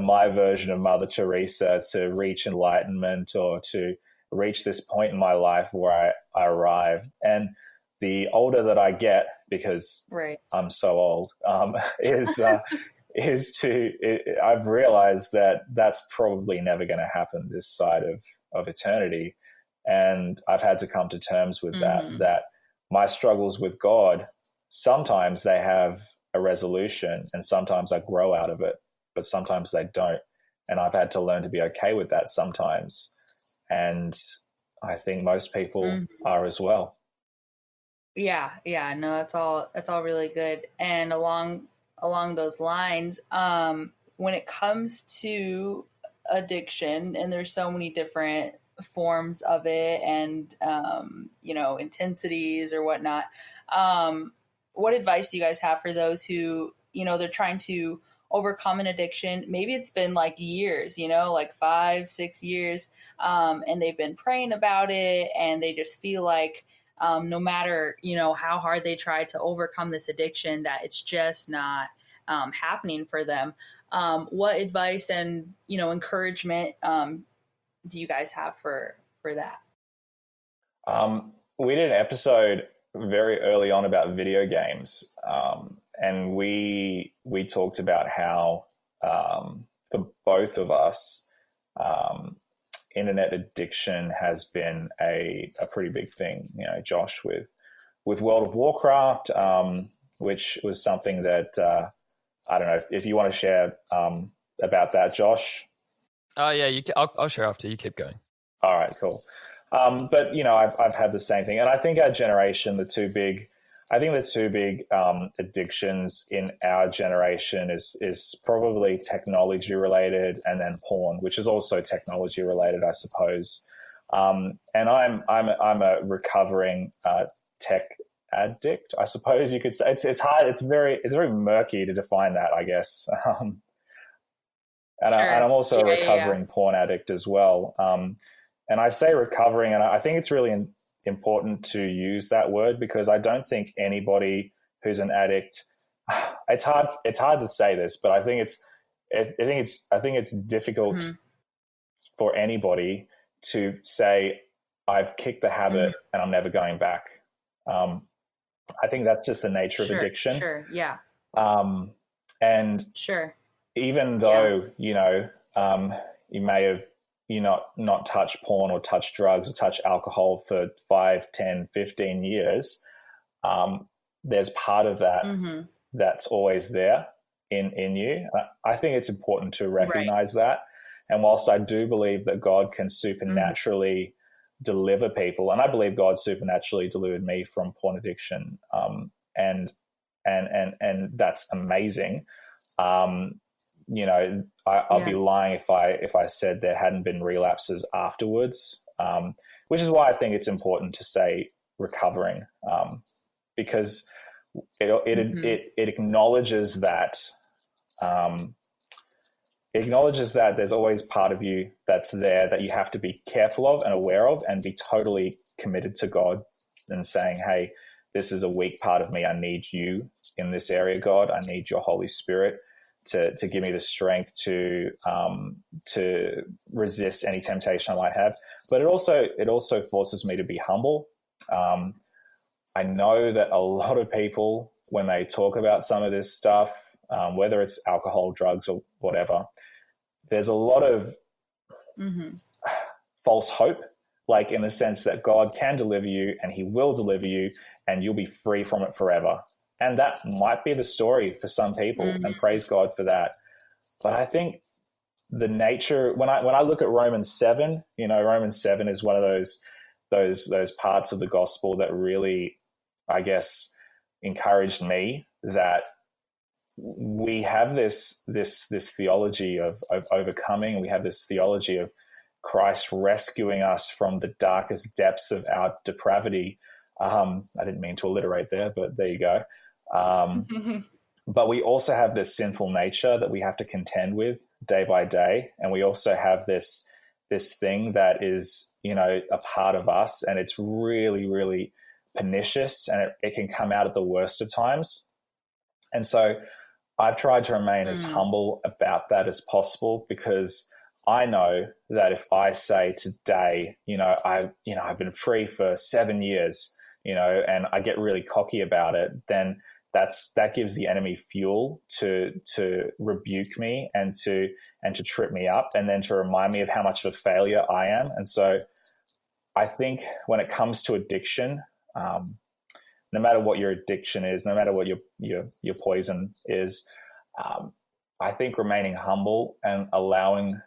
C: my version of Mother Teresa, to reach enlightenment, or to reach this point in my life where I arrive. And the older that I get, because I'm so old, I've realized that that's probably never going to happen this side of eternity. And I've had to come to terms with that my struggles with God, sometimes they have a resolution, and sometimes I grow out of it, but sometimes they don't. And I've had to learn to be okay with that sometimes. And I think most people are as well.
A: Yeah. No, that's all really good. And along those lines, when it comes to addiction, and there's so many different forms of it, and you know, intensities or whatnot, what advice do you guys have for those who, you know, they're trying to overcome an addiction? Maybe it's been like years, you know, like 5-6 years, and they've been praying about it, and they just feel like no matter, you know, how hard they try to overcome this addiction, that it's just not happening for them. What advice and, you know, encouragement do you guys have for that?
C: We did an episode very early on about video games, and we talked about how for both of us, internet addiction has been a pretty big thing. You know, Josh with World of Warcraft, which was something that I don't know if you want to share about that, Josh.
B: Yeah, I'll share after. You keep going.
C: All right, cool. But you know, I've had the same thing, and I think our generation, the two big addictions in our generation is probably technology related, and then porn, which is also technology related, I suppose. And I'm a recovering tech addict, I suppose you could say. It's hard. It's very murky to define that, I guess. And I'm also a recovering porn addict as well. And I say recovering, and I think it's really important to use that word, because I don't think anybody who's an addict, it's hard to say this, but I think it's difficult for anybody to say, I've kicked the habit and I'm never going back. I think that's just the nature of addiction.
A: Sure. Yeah.
C: And even though, you know, you may have, not touched porn or touched drugs or touched alcohol for 5, 10, 15 years, there's part of that that's always there in you. I think it's important to recognize that. And whilst I do believe that God can supernaturally deliver people, and I believe God supernaturally delivered me from porn addiction, and that's amazing. You know, I'll be lying if I said there hadn't been relapses afterwards, which is why I think it's important to say recovering, because it acknowledges that there's always part of you that's there that you have to be careful of and aware of, and be totally committed to God and saying, hey, this is a weak part of me. I need you in this area, God. I need your Holy Spirit to give me the strength to resist any temptation I might have. But it also forces me to be humble. I know that a lot of people, when they talk about some of this stuff, whether it's alcohol, drugs, or whatever, there's a lot of false hope, like in the sense that God can deliver you and he will deliver you and you'll be free from it forever. And that might be the story for some people, and praise God for that. But I think the nature, when I look at Romans 7, Romans 7 is one of those parts of the gospel that really, I guess, encouraged me, that we have this theology of overcoming. We have this theology of Christ rescuing us from the darkest depths of our depravity. I didn't mean to alliterate there, but there you go. But we also have this sinful nature that we have to contend with day by day. And we also have this thing that is, a part of us, and it's really, really pernicious, and it can come out at the worst of times. And so I've tried to remain as humble about that as possible, because I know that if I say today, I've been free for 7 years, and I get really cocky about it, then that gives the enemy fuel to rebuke me and to trip me up, and then to remind me of how much of a failure I am. And so I think when it comes to addiction, no matter what your addiction is, no matter what your poison is, I think remaining humble and allowing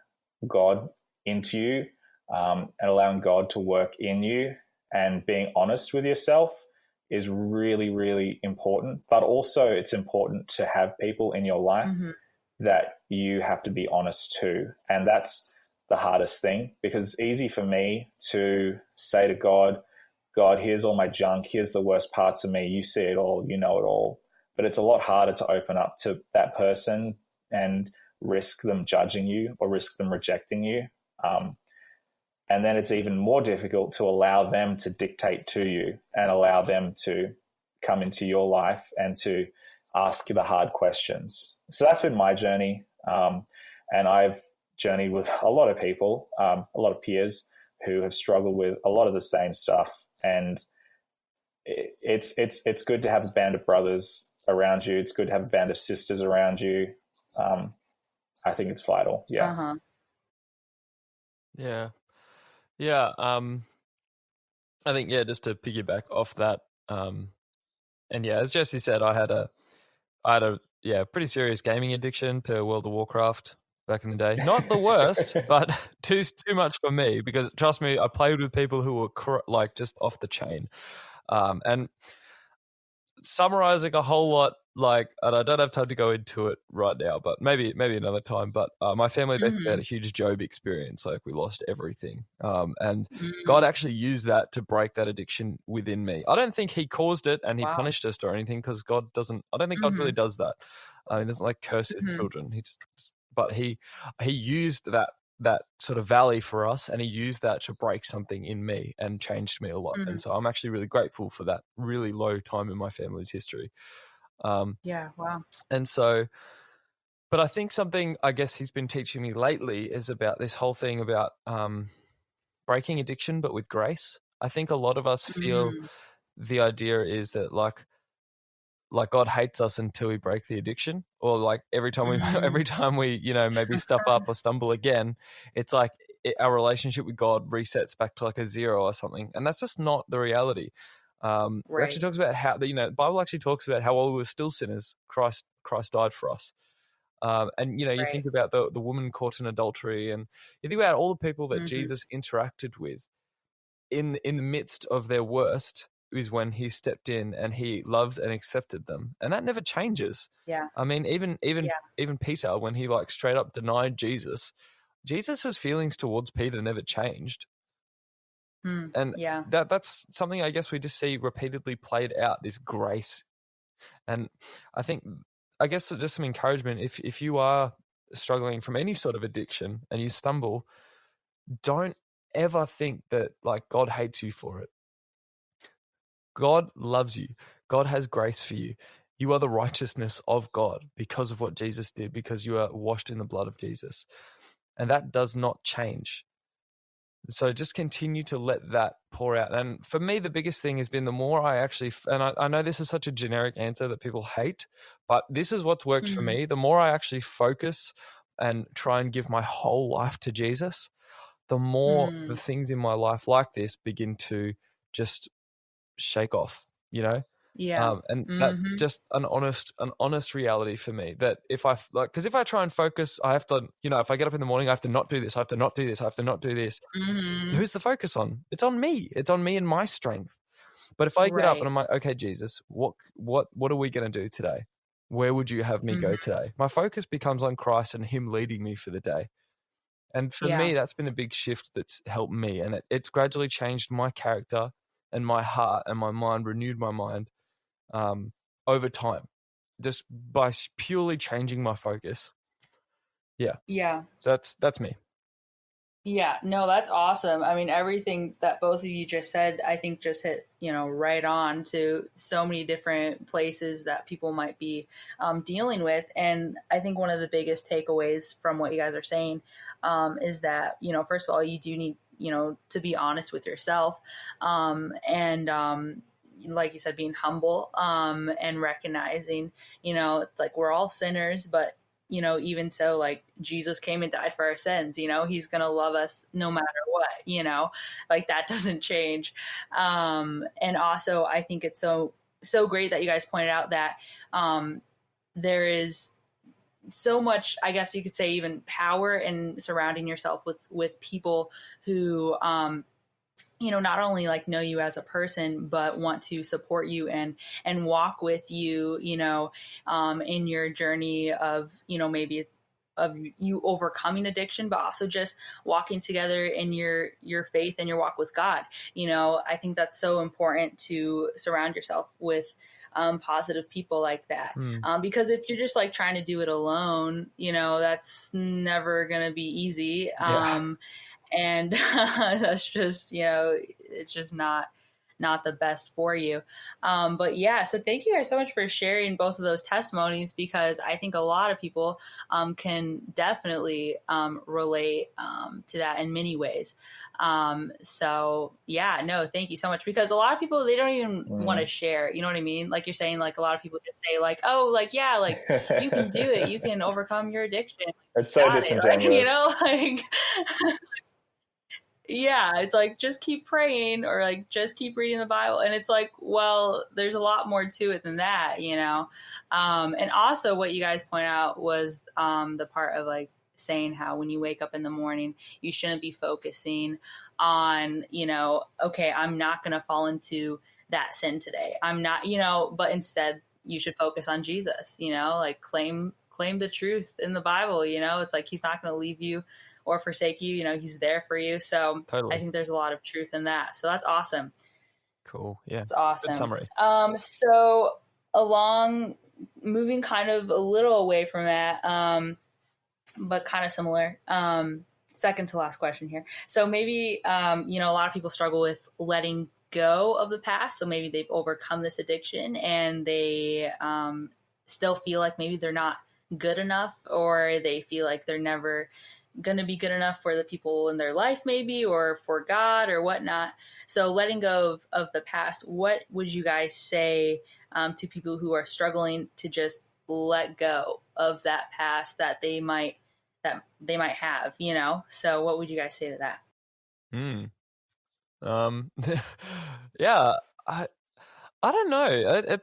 C: God into you, and allowing God to work in you, and being honest with yourself is really, really important. But also it's important to have people in your life that you have to be honest to. And that's the hardest thing, because it's easy for me to say to God, here's all my junk. Here's the worst parts of me. You see it all. You know it all. But it's a lot harder to open up to that person and risk them judging you or risk them rejecting you. And then it's even more difficult to allow them to dictate to you and allow them to come into your life and to ask you the hard questions. So that's been my journey. And I've journeyed with a lot of people, a lot of peers who have struggled with a lot of the same stuff. And it's good to have a band of brothers around you. It's good to have a band of sisters around you. I think it's vital. Yeah.
B: Yeah. I think, just to piggyback off that, and as Jesse said, I had a pretty serious gaming addiction to World of Warcraft back in the day. Not the worst, but too much for me, because trust me, I played with people who were just off the chain. And summarizing a whole lot, and I don't have time to go into it right now, but maybe another time. But my family basically had a huge Job experience. We lost everything. And God actually used that to break that addiction within me. I don't think he caused it and he punished us or anything, because God doesn't. I don't think God really does that. He doesn't curse his children. But he used that sort of valley for us, and he used that to break something in me and changed me a lot. And so I'm actually really grateful for that really low time in my family's history. And so, but I think something I guess he's been teaching me lately is about this whole thing about breaking addiction, but with grace. I think a lot of us feel the idea is that like God hates us until we break the addiction, or every time we maybe stuff up or stumble again, it's our relationship with God resets back to a zero or something. And that's just not the reality. It actually talks about how the Bible actually talks about how while we were still sinners, Christ died for us. And you think about the woman caught in adultery, and you think about all the people that Jesus interacted with in the midst of their worst is when he stepped in and he loved and accepted them, and that never changes. I mean, even Peter, when he straight up denied Jesus's feelings towards Peter never changed. And that's something I guess we just see repeatedly played out, this grace. And I guess just some encouragement, if you are struggling from any sort of addiction and you stumble, don't ever think that God hates you for it. God loves you. God has grace for you. You are the righteousness of God because of what Jesus did, because you are washed in the blood of Jesus. And that does not change. So just continue to let that pour out. And for me, the biggest thing has been the more I actually, and I know this is such a generic answer that people hate, but this is what's worked for me. The more I actually focus and try and give my whole life to Jesus, the more the things in my life like this begin to just shake off, you know?
A: Yeah.
B: And that's just an honest reality for me, that if I like, because if I try and focus, I have to, you know, if I get up in the morning, I have to not do this, I have to not do this, I have to not do this. Who's the focus on? It's on me. It's on me and my strength. But if I get up and I'm like, okay, Jesus, what are we going to do today? Where would you have me go today? My focus becomes on Christ and him leading me for the day. And for me, that's been a big shift that's helped me. And it's gradually changed my character and my heart and my mind, renewed my mind over time, just by purely changing my focus. Yeah.
A: Yeah.
B: So that's me.
A: Yeah, no, that's awesome. I mean, everything that both of you just said, I think just hit, right on to so many different places that people might be dealing with. And I think one of the biggest takeaways from what you guys are saying is that, first of all, you do need, to be honest with yourself. And like you said, being humble and recognizing, it's like we're all sinners, but even so, like Jesus came and died for our sins, he's going to love us no matter what, like that doesn't change. And also I think it's so great that you guys pointed out that there is so much, I guess you could say, even power in surrounding yourself with people who, not only like know you as a person, but want to support you and walk with you, in your journey of, maybe of you overcoming addiction, but also just walking together in your faith and your walk with God. I think that's so important to surround yourself with positive people like that. Because if you're just like trying to do it alone, that's never going to be easy. And that's just, it's just not the best for you. But yeah, so thank you guys so much for sharing both of those testimonies, because I think a lot of people can definitely relate to that in many ways. So yeah, no, thank you so much, because a lot of people, they don't even want to share, you know what I mean? Like you're saying, like a lot of people just say like, oh, like, yeah, like you can do it. You can overcome your addiction.
C: It's so disingenuous.
A: Like, yeah, it's like, just keep praying or like just keep reading the Bible. And it's like, well, there's a lot more to it than that, And also what you guys point out was the part of like saying how when you wake up in the morning, you shouldn't be focusing on, okay, I'm not going to fall into that sin today. I'm not, but instead you should focus on Jesus, like claim the truth in the Bible, it's like, he's not going to leave you or forsake you, he's there for you. So totally. I think there's a lot of truth in that. So that's awesome.
B: Cool. Yeah.
A: It's awesome.
B: Good summary.
A: So moving kind of a little away from that, but kind of similar, second to last question here. So maybe, a lot of people struggle with letting go of the past. So maybe they've overcome this addiction and they still feel like maybe they're not good enough, or they feel like they're never going to be good enough for the people in their life, maybe, or for God or whatnot. So letting go of the past, what would you guys say to people who are struggling to just let go of that past that they might have, So what would you guys say to that?
B: Yeah, I don't know.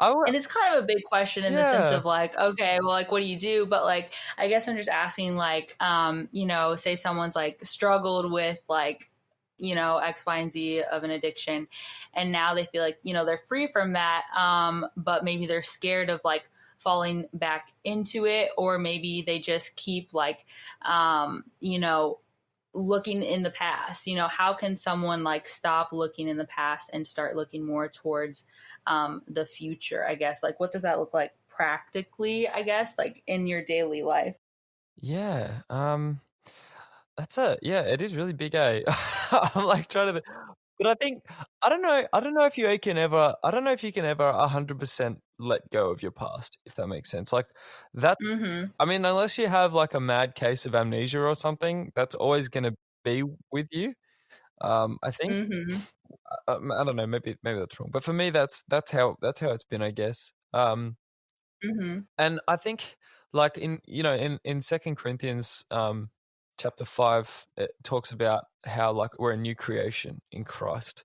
A: And it's kind of a big question in the sense of like, okay, well, like, what do you do? But like, I guess I'm just asking, like, say someone's like struggled with like, X, Y, and Z of an addiction, and now they feel like, they're free from that. But maybe they're scared of like falling back into it, or maybe they just keep like, looking in the past. How can someone like stop looking in the past and start looking more towards the future, I guess? Like, what does that look like practically, I guess, like in your daily life?
B: Yeah. It is really big, eh? I'm like trying to, but I don't know if you can ever 100% let go of your past, if that makes sense. Like that's, I mean, unless you have like a mad case of amnesia or something, that's always going to be with you. I think, I don't know, maybe that's wrong, but for me, that's how it's been, I guess. And I think like in 2 Corinthians, chapter 5, it talks about how like we're a new creation in Christ.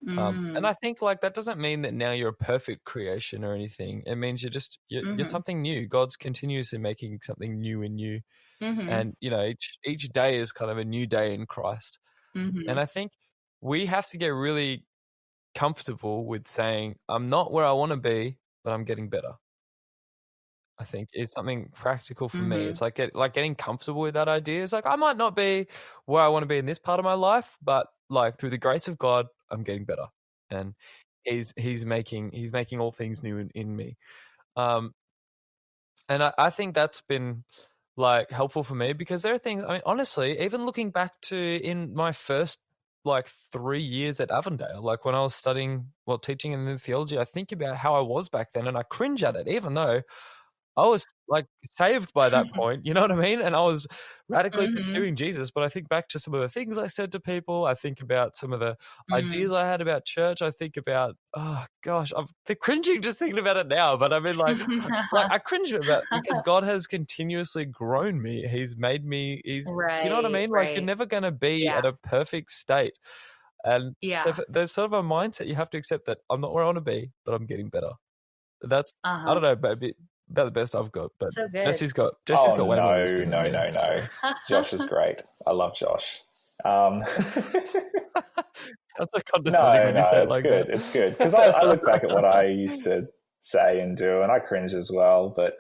B: And I think like that doesn't mean that now you're a perfect creation or anything. It means you're something new. God's continuously making something new in you. And, you know, each day is kind of a new day in Christ. And I think we have to get really comfortable with saying, I'm not where I want to be, but I'm getting better. I think it's something practical for me. It's like getting comfortable with that idea. It's like I might not be where I want to be in this part of my life, but like through the grace of God, I'm getting better, and He's making all things new in me. And I think that's been like helpful for me, because there are things. I mean, honestly, even looking back to in my first like 3 years at Avondale, like when I was teaching in theology, I think about how I was back then, and I cringe at it, even though I was like saved by that point, you know what I mean? And I was radically pursuing Jesus. But I think back to some of the things I said to people. I think about some of the ideas I had about church. I think about, oh gosh, I'm cringing just thinking about it now. But I mean, like I cringe about because God has continuously grown me. He's made me. You know what I mean? Like you're never going to be at a perfect state. And so there's sort of a mindset you have to accept that I'm not where I want to be, but I'm getting better. That's I don't know, maybe about the best I've got, but so Jesse's got way more wisdom.
C: No. Josh is great. I love Josh. Sounds
B: like condescending when you say it like
C: good.
B: that.
C: It's good because I look back at what I used to say and do, and I cringe as well. But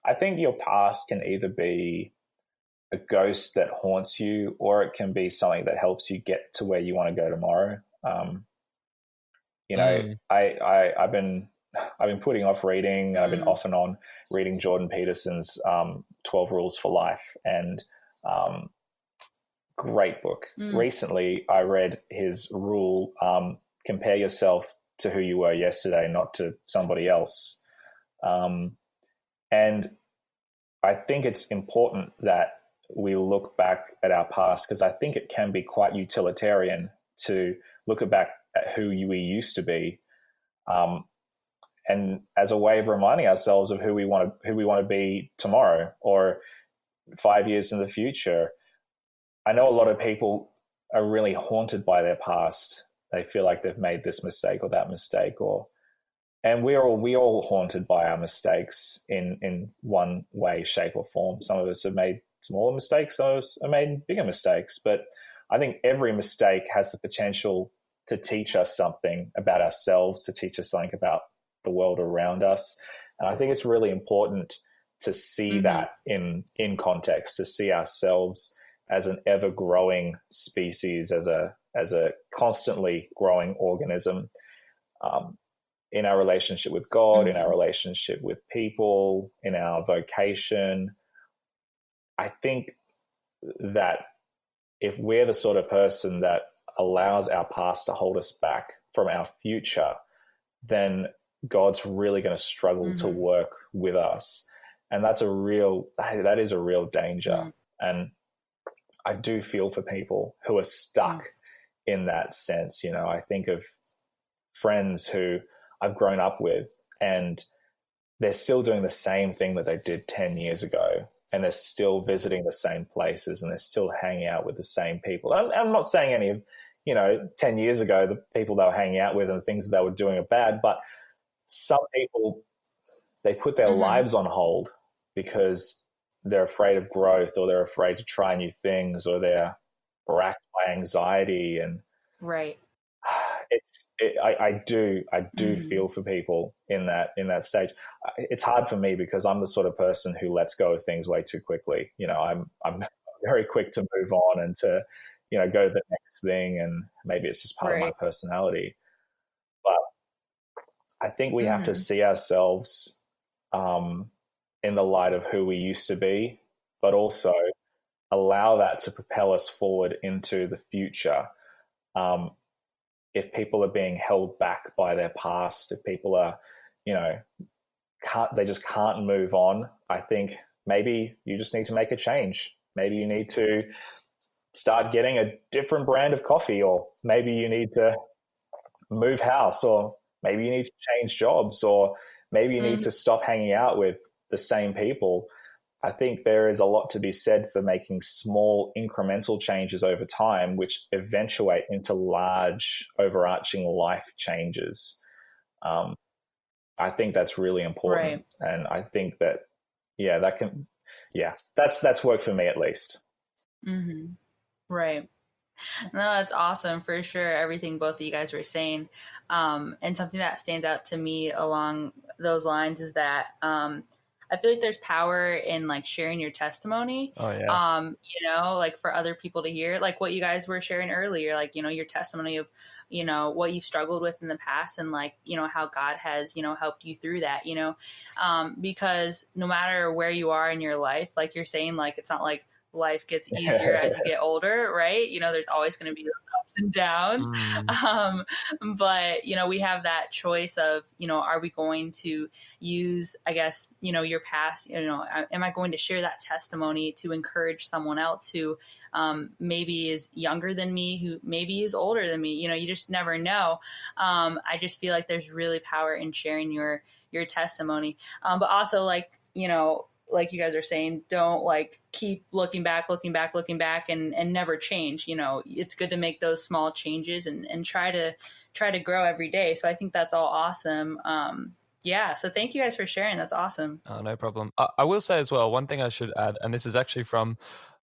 C: I think your past can either be a ghost that haunts you, or it can be something that helps you get to where you want to go tomorrow. You know, I've been putting off reading. I've been off and on reading Jordan Peterson's 12 Rules for Life, and great book. Recently, I read his rule, compare yourself to who you were yesterday, not to somebody else. And I think it's important that we look back at our past, because I think it can be quite utilitarian to look back at who we used to be. And as a way of reminding ourselves of who we want to be tomorrow or 5 years in the future. I know a lot of people are really haunted by their past. They feel like they've made this mistake or that mistake, and we all haunted by our mistakes in one way, shape, or form. Some of us have made smaller mistakes, some of us have made bigger mistakes. But I think every mistake has the potential to teach us something about ourselves, to teach us something about the world around us. And I think it's really important to see that in context, to see ourselves as an ever-growing species, as a constantly growing organism, in our relationship with God, in our relationship with people, in our vocation. I think that if we're the sort of person that allows our past to hold us back from our future, then God's really going to struggle to work with us. And that is a real danger. And I do feel for people who are stuck in that sense. You know, I think of friends who I've grown up with, and they're still doing the same thing that they did 10 years ago. And they're still visiting the same places, and they're still hanging out with the same people. I'm not saying any of, 10 years ago, the people they were hanging out with and the things that they were doing are bad, but some people, they put their lives on hold because they're afraid of growth, or they're afraid to try new things, or they're racked by anxiety. And I do feel for people in that stage. It's hard for me because I'm the sort of person who lets go of things way too quickly. I'm very quick to move on and to, go to the next thing. And maybe it's just part of my personality. But I think we have to see ourselves in the light of who we used to be, but also allow that to propel us forward into the future. If people are being held back by their past, if people are, they just can't move on, I think maybe you just need to make a change. Maybe you need to start getting a different brand of coffee, or maybe you need to move house, or maybe you need to change jobs, or maybe you need to stop hanging out with the same people. I think there is a lot to be said for making small incremental changes over time, which eventuate into large overarching life changes. I think that's really important.
A: Right.
C: And I think that, that's worked for me at least.
A: Mm-hmm. Right. No, that's awesome for sure. Everything both of you guys were saying. And something that stands out to me along those lines is that I feel like there's power in like sharing your testimony.
B: Oh yeah.
A: Like for other people to hear, like what you guys were sharing earlier, like, your testimony of, what you've struggled with in the past and like, how God has, helped you through that, because no matter where you are in your life, like you're saying, like, it's not like life gets easier as you get older, right? There's always going to be those ups and downs. But, we have that choice of, are we going to use, I guess, your past, am I going to share that testimony to encourage someone else who maybe is younger than me, who maybe is older than me? You just never know. I just feel like there's really power in sharing your testimony. But also like you guys are saying, don't like keep looking back and never change. It's good to make those small changes and try to grow every day. So I think that's all awesome. So thank you guys for sharing. That's awesome.
B: Oh, no problem. I will say as well, one thing I should add, and this is actually from,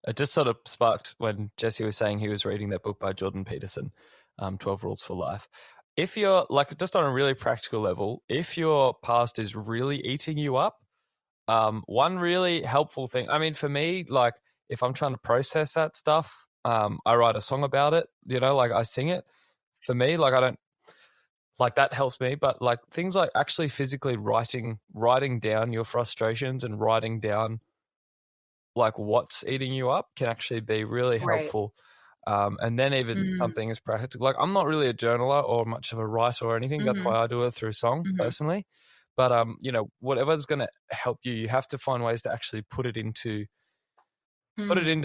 B: it just sort of sparked when Jesse was saying he was reading that book by Jordan Peterson, 12 Rules for Life. If you're like, just on a really practical level, if your past is really eating you up, one really helpful thing, I mean, for me, like if I'm trying to process that stuff, I write a song about it, like I sing it. For me, like I don't, like that helps me, but like things like actually physically writing down your frustrations and writing down like what's eating you up can actually be really helpful. And then even something as practical, like I'm not really a journaler or much of a writer or anything. That's why I do it through song personally. But whatever's going to help you, you have to find ways to actually put it into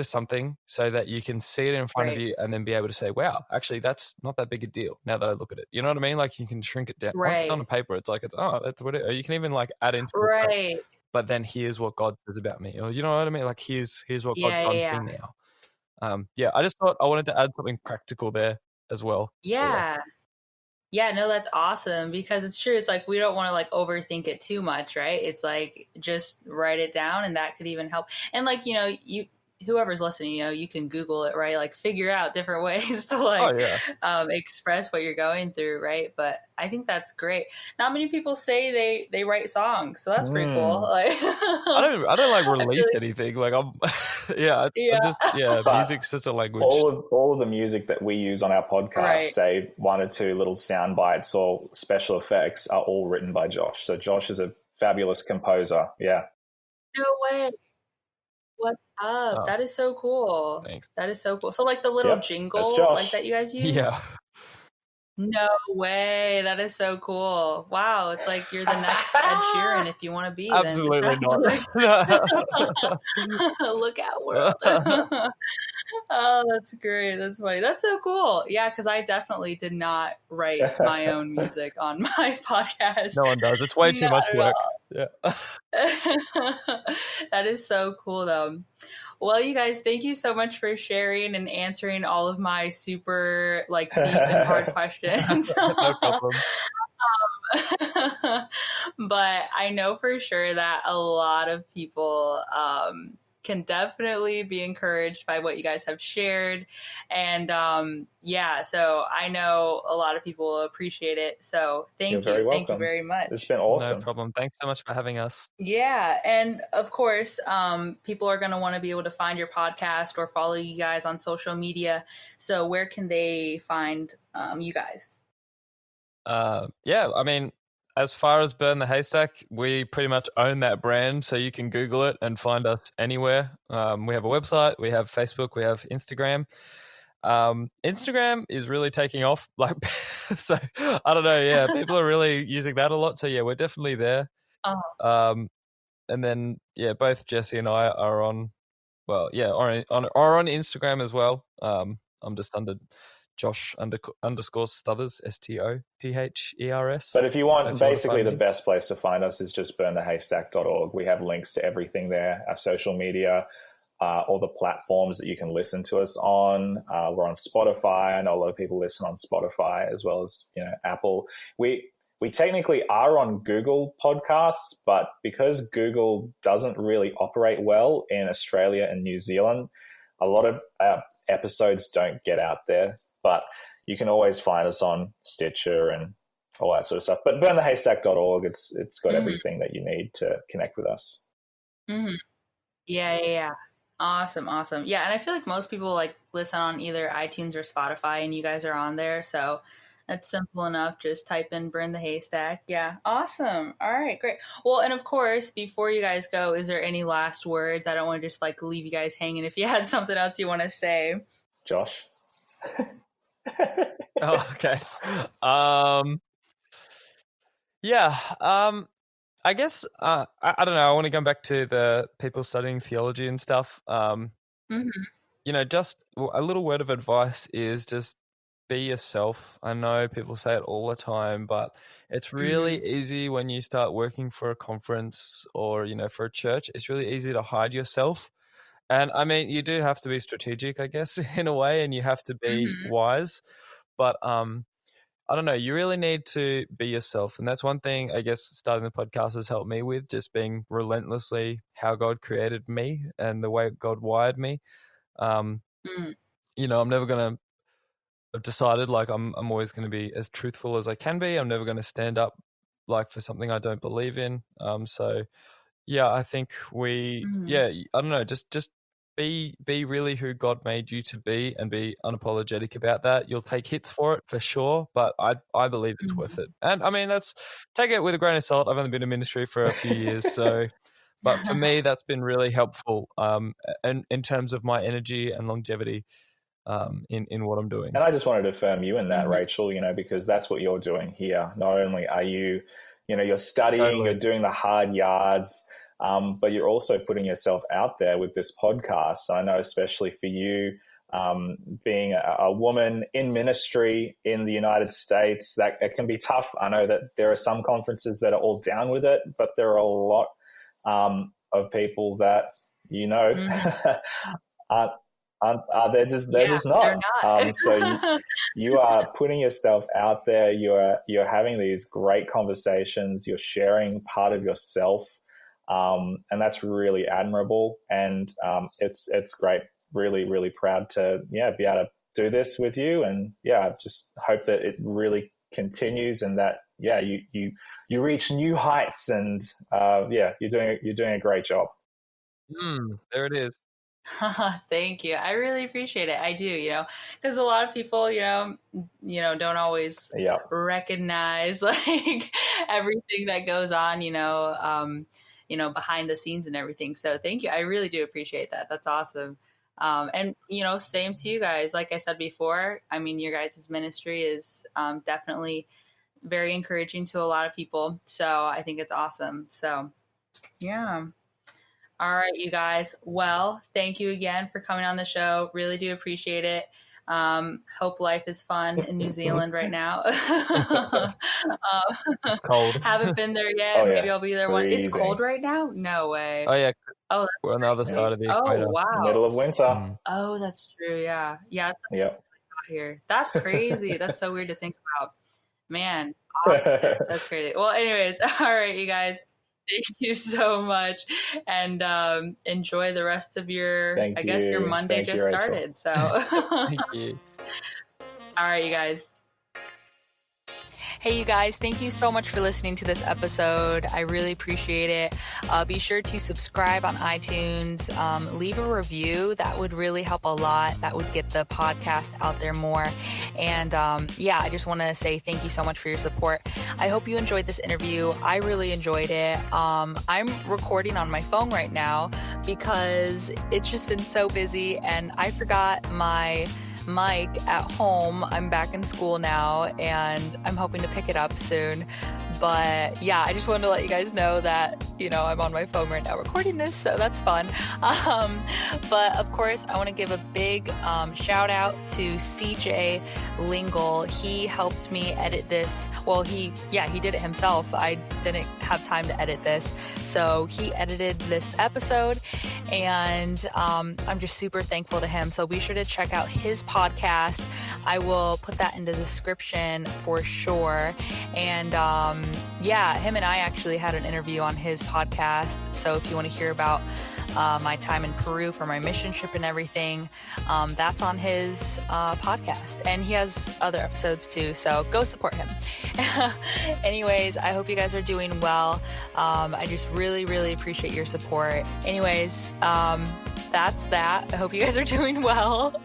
B: something so that you can see it in front of you and then be able to say, wow, actually that's not that big a deal now that I look at it. You know what I mean? Like you can shrink it down. Once it's on a paper, it's like, that's what it is. You can even like add into it. But then here's what God says about me. Or you know what I mean? Like here's what God's done for me now. I just thought I wanted to add something practical there as well.
A: Yeah, no, that's awesome because it's true. It's like we don't want to like overthink it too much, right? It's like just write it down and that could even help. And like, whoever's listening, you can Google it, right? Like figure out different ways to like express what you're going through, right? But I think that's great. Not many people say they write songs, so that's pretty cool. Like
B: I don't like release anything. Like I'm music's such a language.
C: All of the music that we use on our podcast, say one or two little sound bites or special effects, are all written by Josh. So Josh is a fabulous composer. Yeah.
A: No way. What's up? That is so cool.
B: Thanks.
A: That is so cool. So like the little jingle like that you guys use?
B: Yeah.
A: No way. That is so cool. Wow. It's like you're the next Ed Sheeran if you want to be.
B: Absolutely
A: not. Look out, world. Oh, that's great. That's funny. That's so cool. Yeah, because I definitely did not write my own music on my podcast.
B: No one does. It's way too much work. Yeah.
A: That is so cool, though. Well, you guys, thank you so much for sharing and answering all of my super like deep and hard questions.
B: No problem.
A: But I know for sure that a lot of people can definitely be encouraged by what you guys have shared. And so I know a lot of people will appreciate it. So thank you. Thank you very much.
C: It's been awesome.
B: No problem. Thanks so much for having us.
A: Yeah. And of course, people are going to want to be able to find your podcast or follow you guys on social media. So where can they find you guys?
B: I mean, as far as Burn the Haystack, we pretty much own that brand, so you can Google it and find us anywhere. We have a website, we have Facebook, we have Instagram. Instagram is really taking off, like, so I don't know. Yeah, people are really using that a lot. So yeah, we're definitely there. And then both Jesse and I are on. Well, on Instagram as well. I'm just under Josh underscore Stothers, STOTHERS.
C: But if you want, basically the best place to find us is just burnthehaystack.org. We have links to everything there, our social media, all the platforms that you can listen to us on. We're on Spotify. I know a lot of people listen on Spotify as well as, Apple. We technically are on Google Podcasts, but because Google doesn't really operate well in Australia and New Zealand, a lot of episodes don't get out there. But you can always find us on Stitcher and all that sort of stuff. But burnthehaystack.org, it's got everything that you need to connect with us.
A: Mm-hmm. Yeah. Awesome. Yeah, and I feel like most people listen on either iTunes or Spotify, and you guys are on there, so that's simple enough. Just type in Burn the Haystack. Yeah, awesome. All right, great. Well, and of course, before you guys go, is there any last words? I don't want to just leave you guys hanging. If you had something else you want to say.
C: Josh?
B: Oh, okay. I guess, I don't know, I want to go back to the people studying theology and stuff. Just a little word of advice is just be yourself. I know people say it all the time, but it's really easy when you start working for a conference or, for a church, it's really easy to hide yourself. And I mean, you do have to be strategic, I guess, in a way, and you have to be wise. But I don't know, you really need to be yourself. And that's one thing, I guess, starting the podcast has helped me with, just being relentlessly how God created me and the way God wired me. I'm never going to, I've decided I'm always going to be as truthful as I can be. I'm never going to stand up for something I don't believe in. So yeah, I think I don't know, just be really who God made you to be and be unapologetic about that. You'll take hits for it for sure, but I believe it's worth it. And I mean, take it with a grain of salt. I've only been in ministry for a few years, so but for me that's been really helpful and in terms of my energy and longevity in what I'm doing.
C: And I just wanted to affirm you in that, Rachel, because that's what you're doing here. Not only are you, you're studying, you're doing the hard yards, but you're also putting yourself out there with this podcast. I know especially for you, being a woman in ministry in the United States, that it can be tough. I know that there are some conferences that are all down with it, but there are a lot of people that, they're just not. So you are putting yourself out there. You're having these great conversations. You're sharing part of yourself, and that's really admirable. And it's great. Really, really proud to be able to do this with you. And I just hope that it really continues and that you reach new heights. And you're doing a great job.
B: There it is.
A: Thank you. I really appreciate it. I do, because a lot of people, don't always recognize everything that goes on, behind the scenes and everything. So thank you. I really do appreciate that. That's awesome. And, same to you guys. Like I said before, I mean, your guys' ministry is definitely very encouraging to a lot of people. So I think it's awesome. So, yeah. All right, you guys. Well, thank you again for coming on the show. Really do appreciate it. Hope life is fun in New Zealand right now.
B: It's cold.
A: Haven't been there yet. Maybe I'll be there one. It's cold right now? No way.
B: Oh, yeah. Oh, we're on the other side of the equator.
A: Oh, wow.
C: Middle of winter.
A: Oh, that's true. Yeah. Yeah. Here. That's crazy. That's so weird to think about. Man, opposites. That's crazy. Well, anyways, all right, you guys. Thank you so much, and enjoy the rest of your. I guess your Monday just started. So,
B: thank you.
A: All right, you guys. Hey, you guys, thank you so much for listening to this episode. I really appreciate it. Be sure to subscribe on iTunes. Leave a review. That would really help a lot. That would get the podcast out there more. And I just want to say thank you so much for your support. I hope you enjoyed this interview. I really enjoyed it. I'm recording on my phone right now because it's just been so busy and I forgot my mic at home. I'm back in school now and I'm hoping to pick it up soon. But yeah, I just wanted to let you guys know that, I'm on my phone right now recording this, so that's fun. But of course, I want to give a big shout out to CJ Lingle. He helped me edit this. Well, he did it himself. I didn't have time to edit this. So he edited this episode, and I'm just super thankful to him. So be sure to check out his podcast. I will put that in the description for sure. And him and I actually had an interview on his podcast. So if you want to hear about my time in Peru for my mission trip and everything, that's on his podcast. And he has other episodes too, so go support him. Anyways, I hope you guys are doing well. I just really, really appreciate your support. Anyways, that's that. I hope you guys are doing well.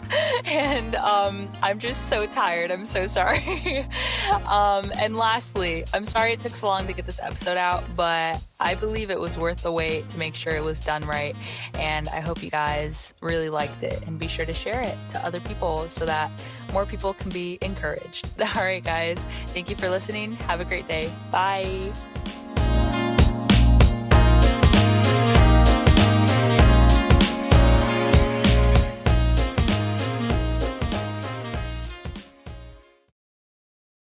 A: And I'm just so tired. I'm so sorry. And lastly, I'm sorry it took so long to get this episode out, but I believe it was worth the wait to make sure it was done right. And I hope you guys really liked it, and be sure to share it to other people so that more people can be encouraged. All right, guys. Thank you for listening. Have a great day. Bye.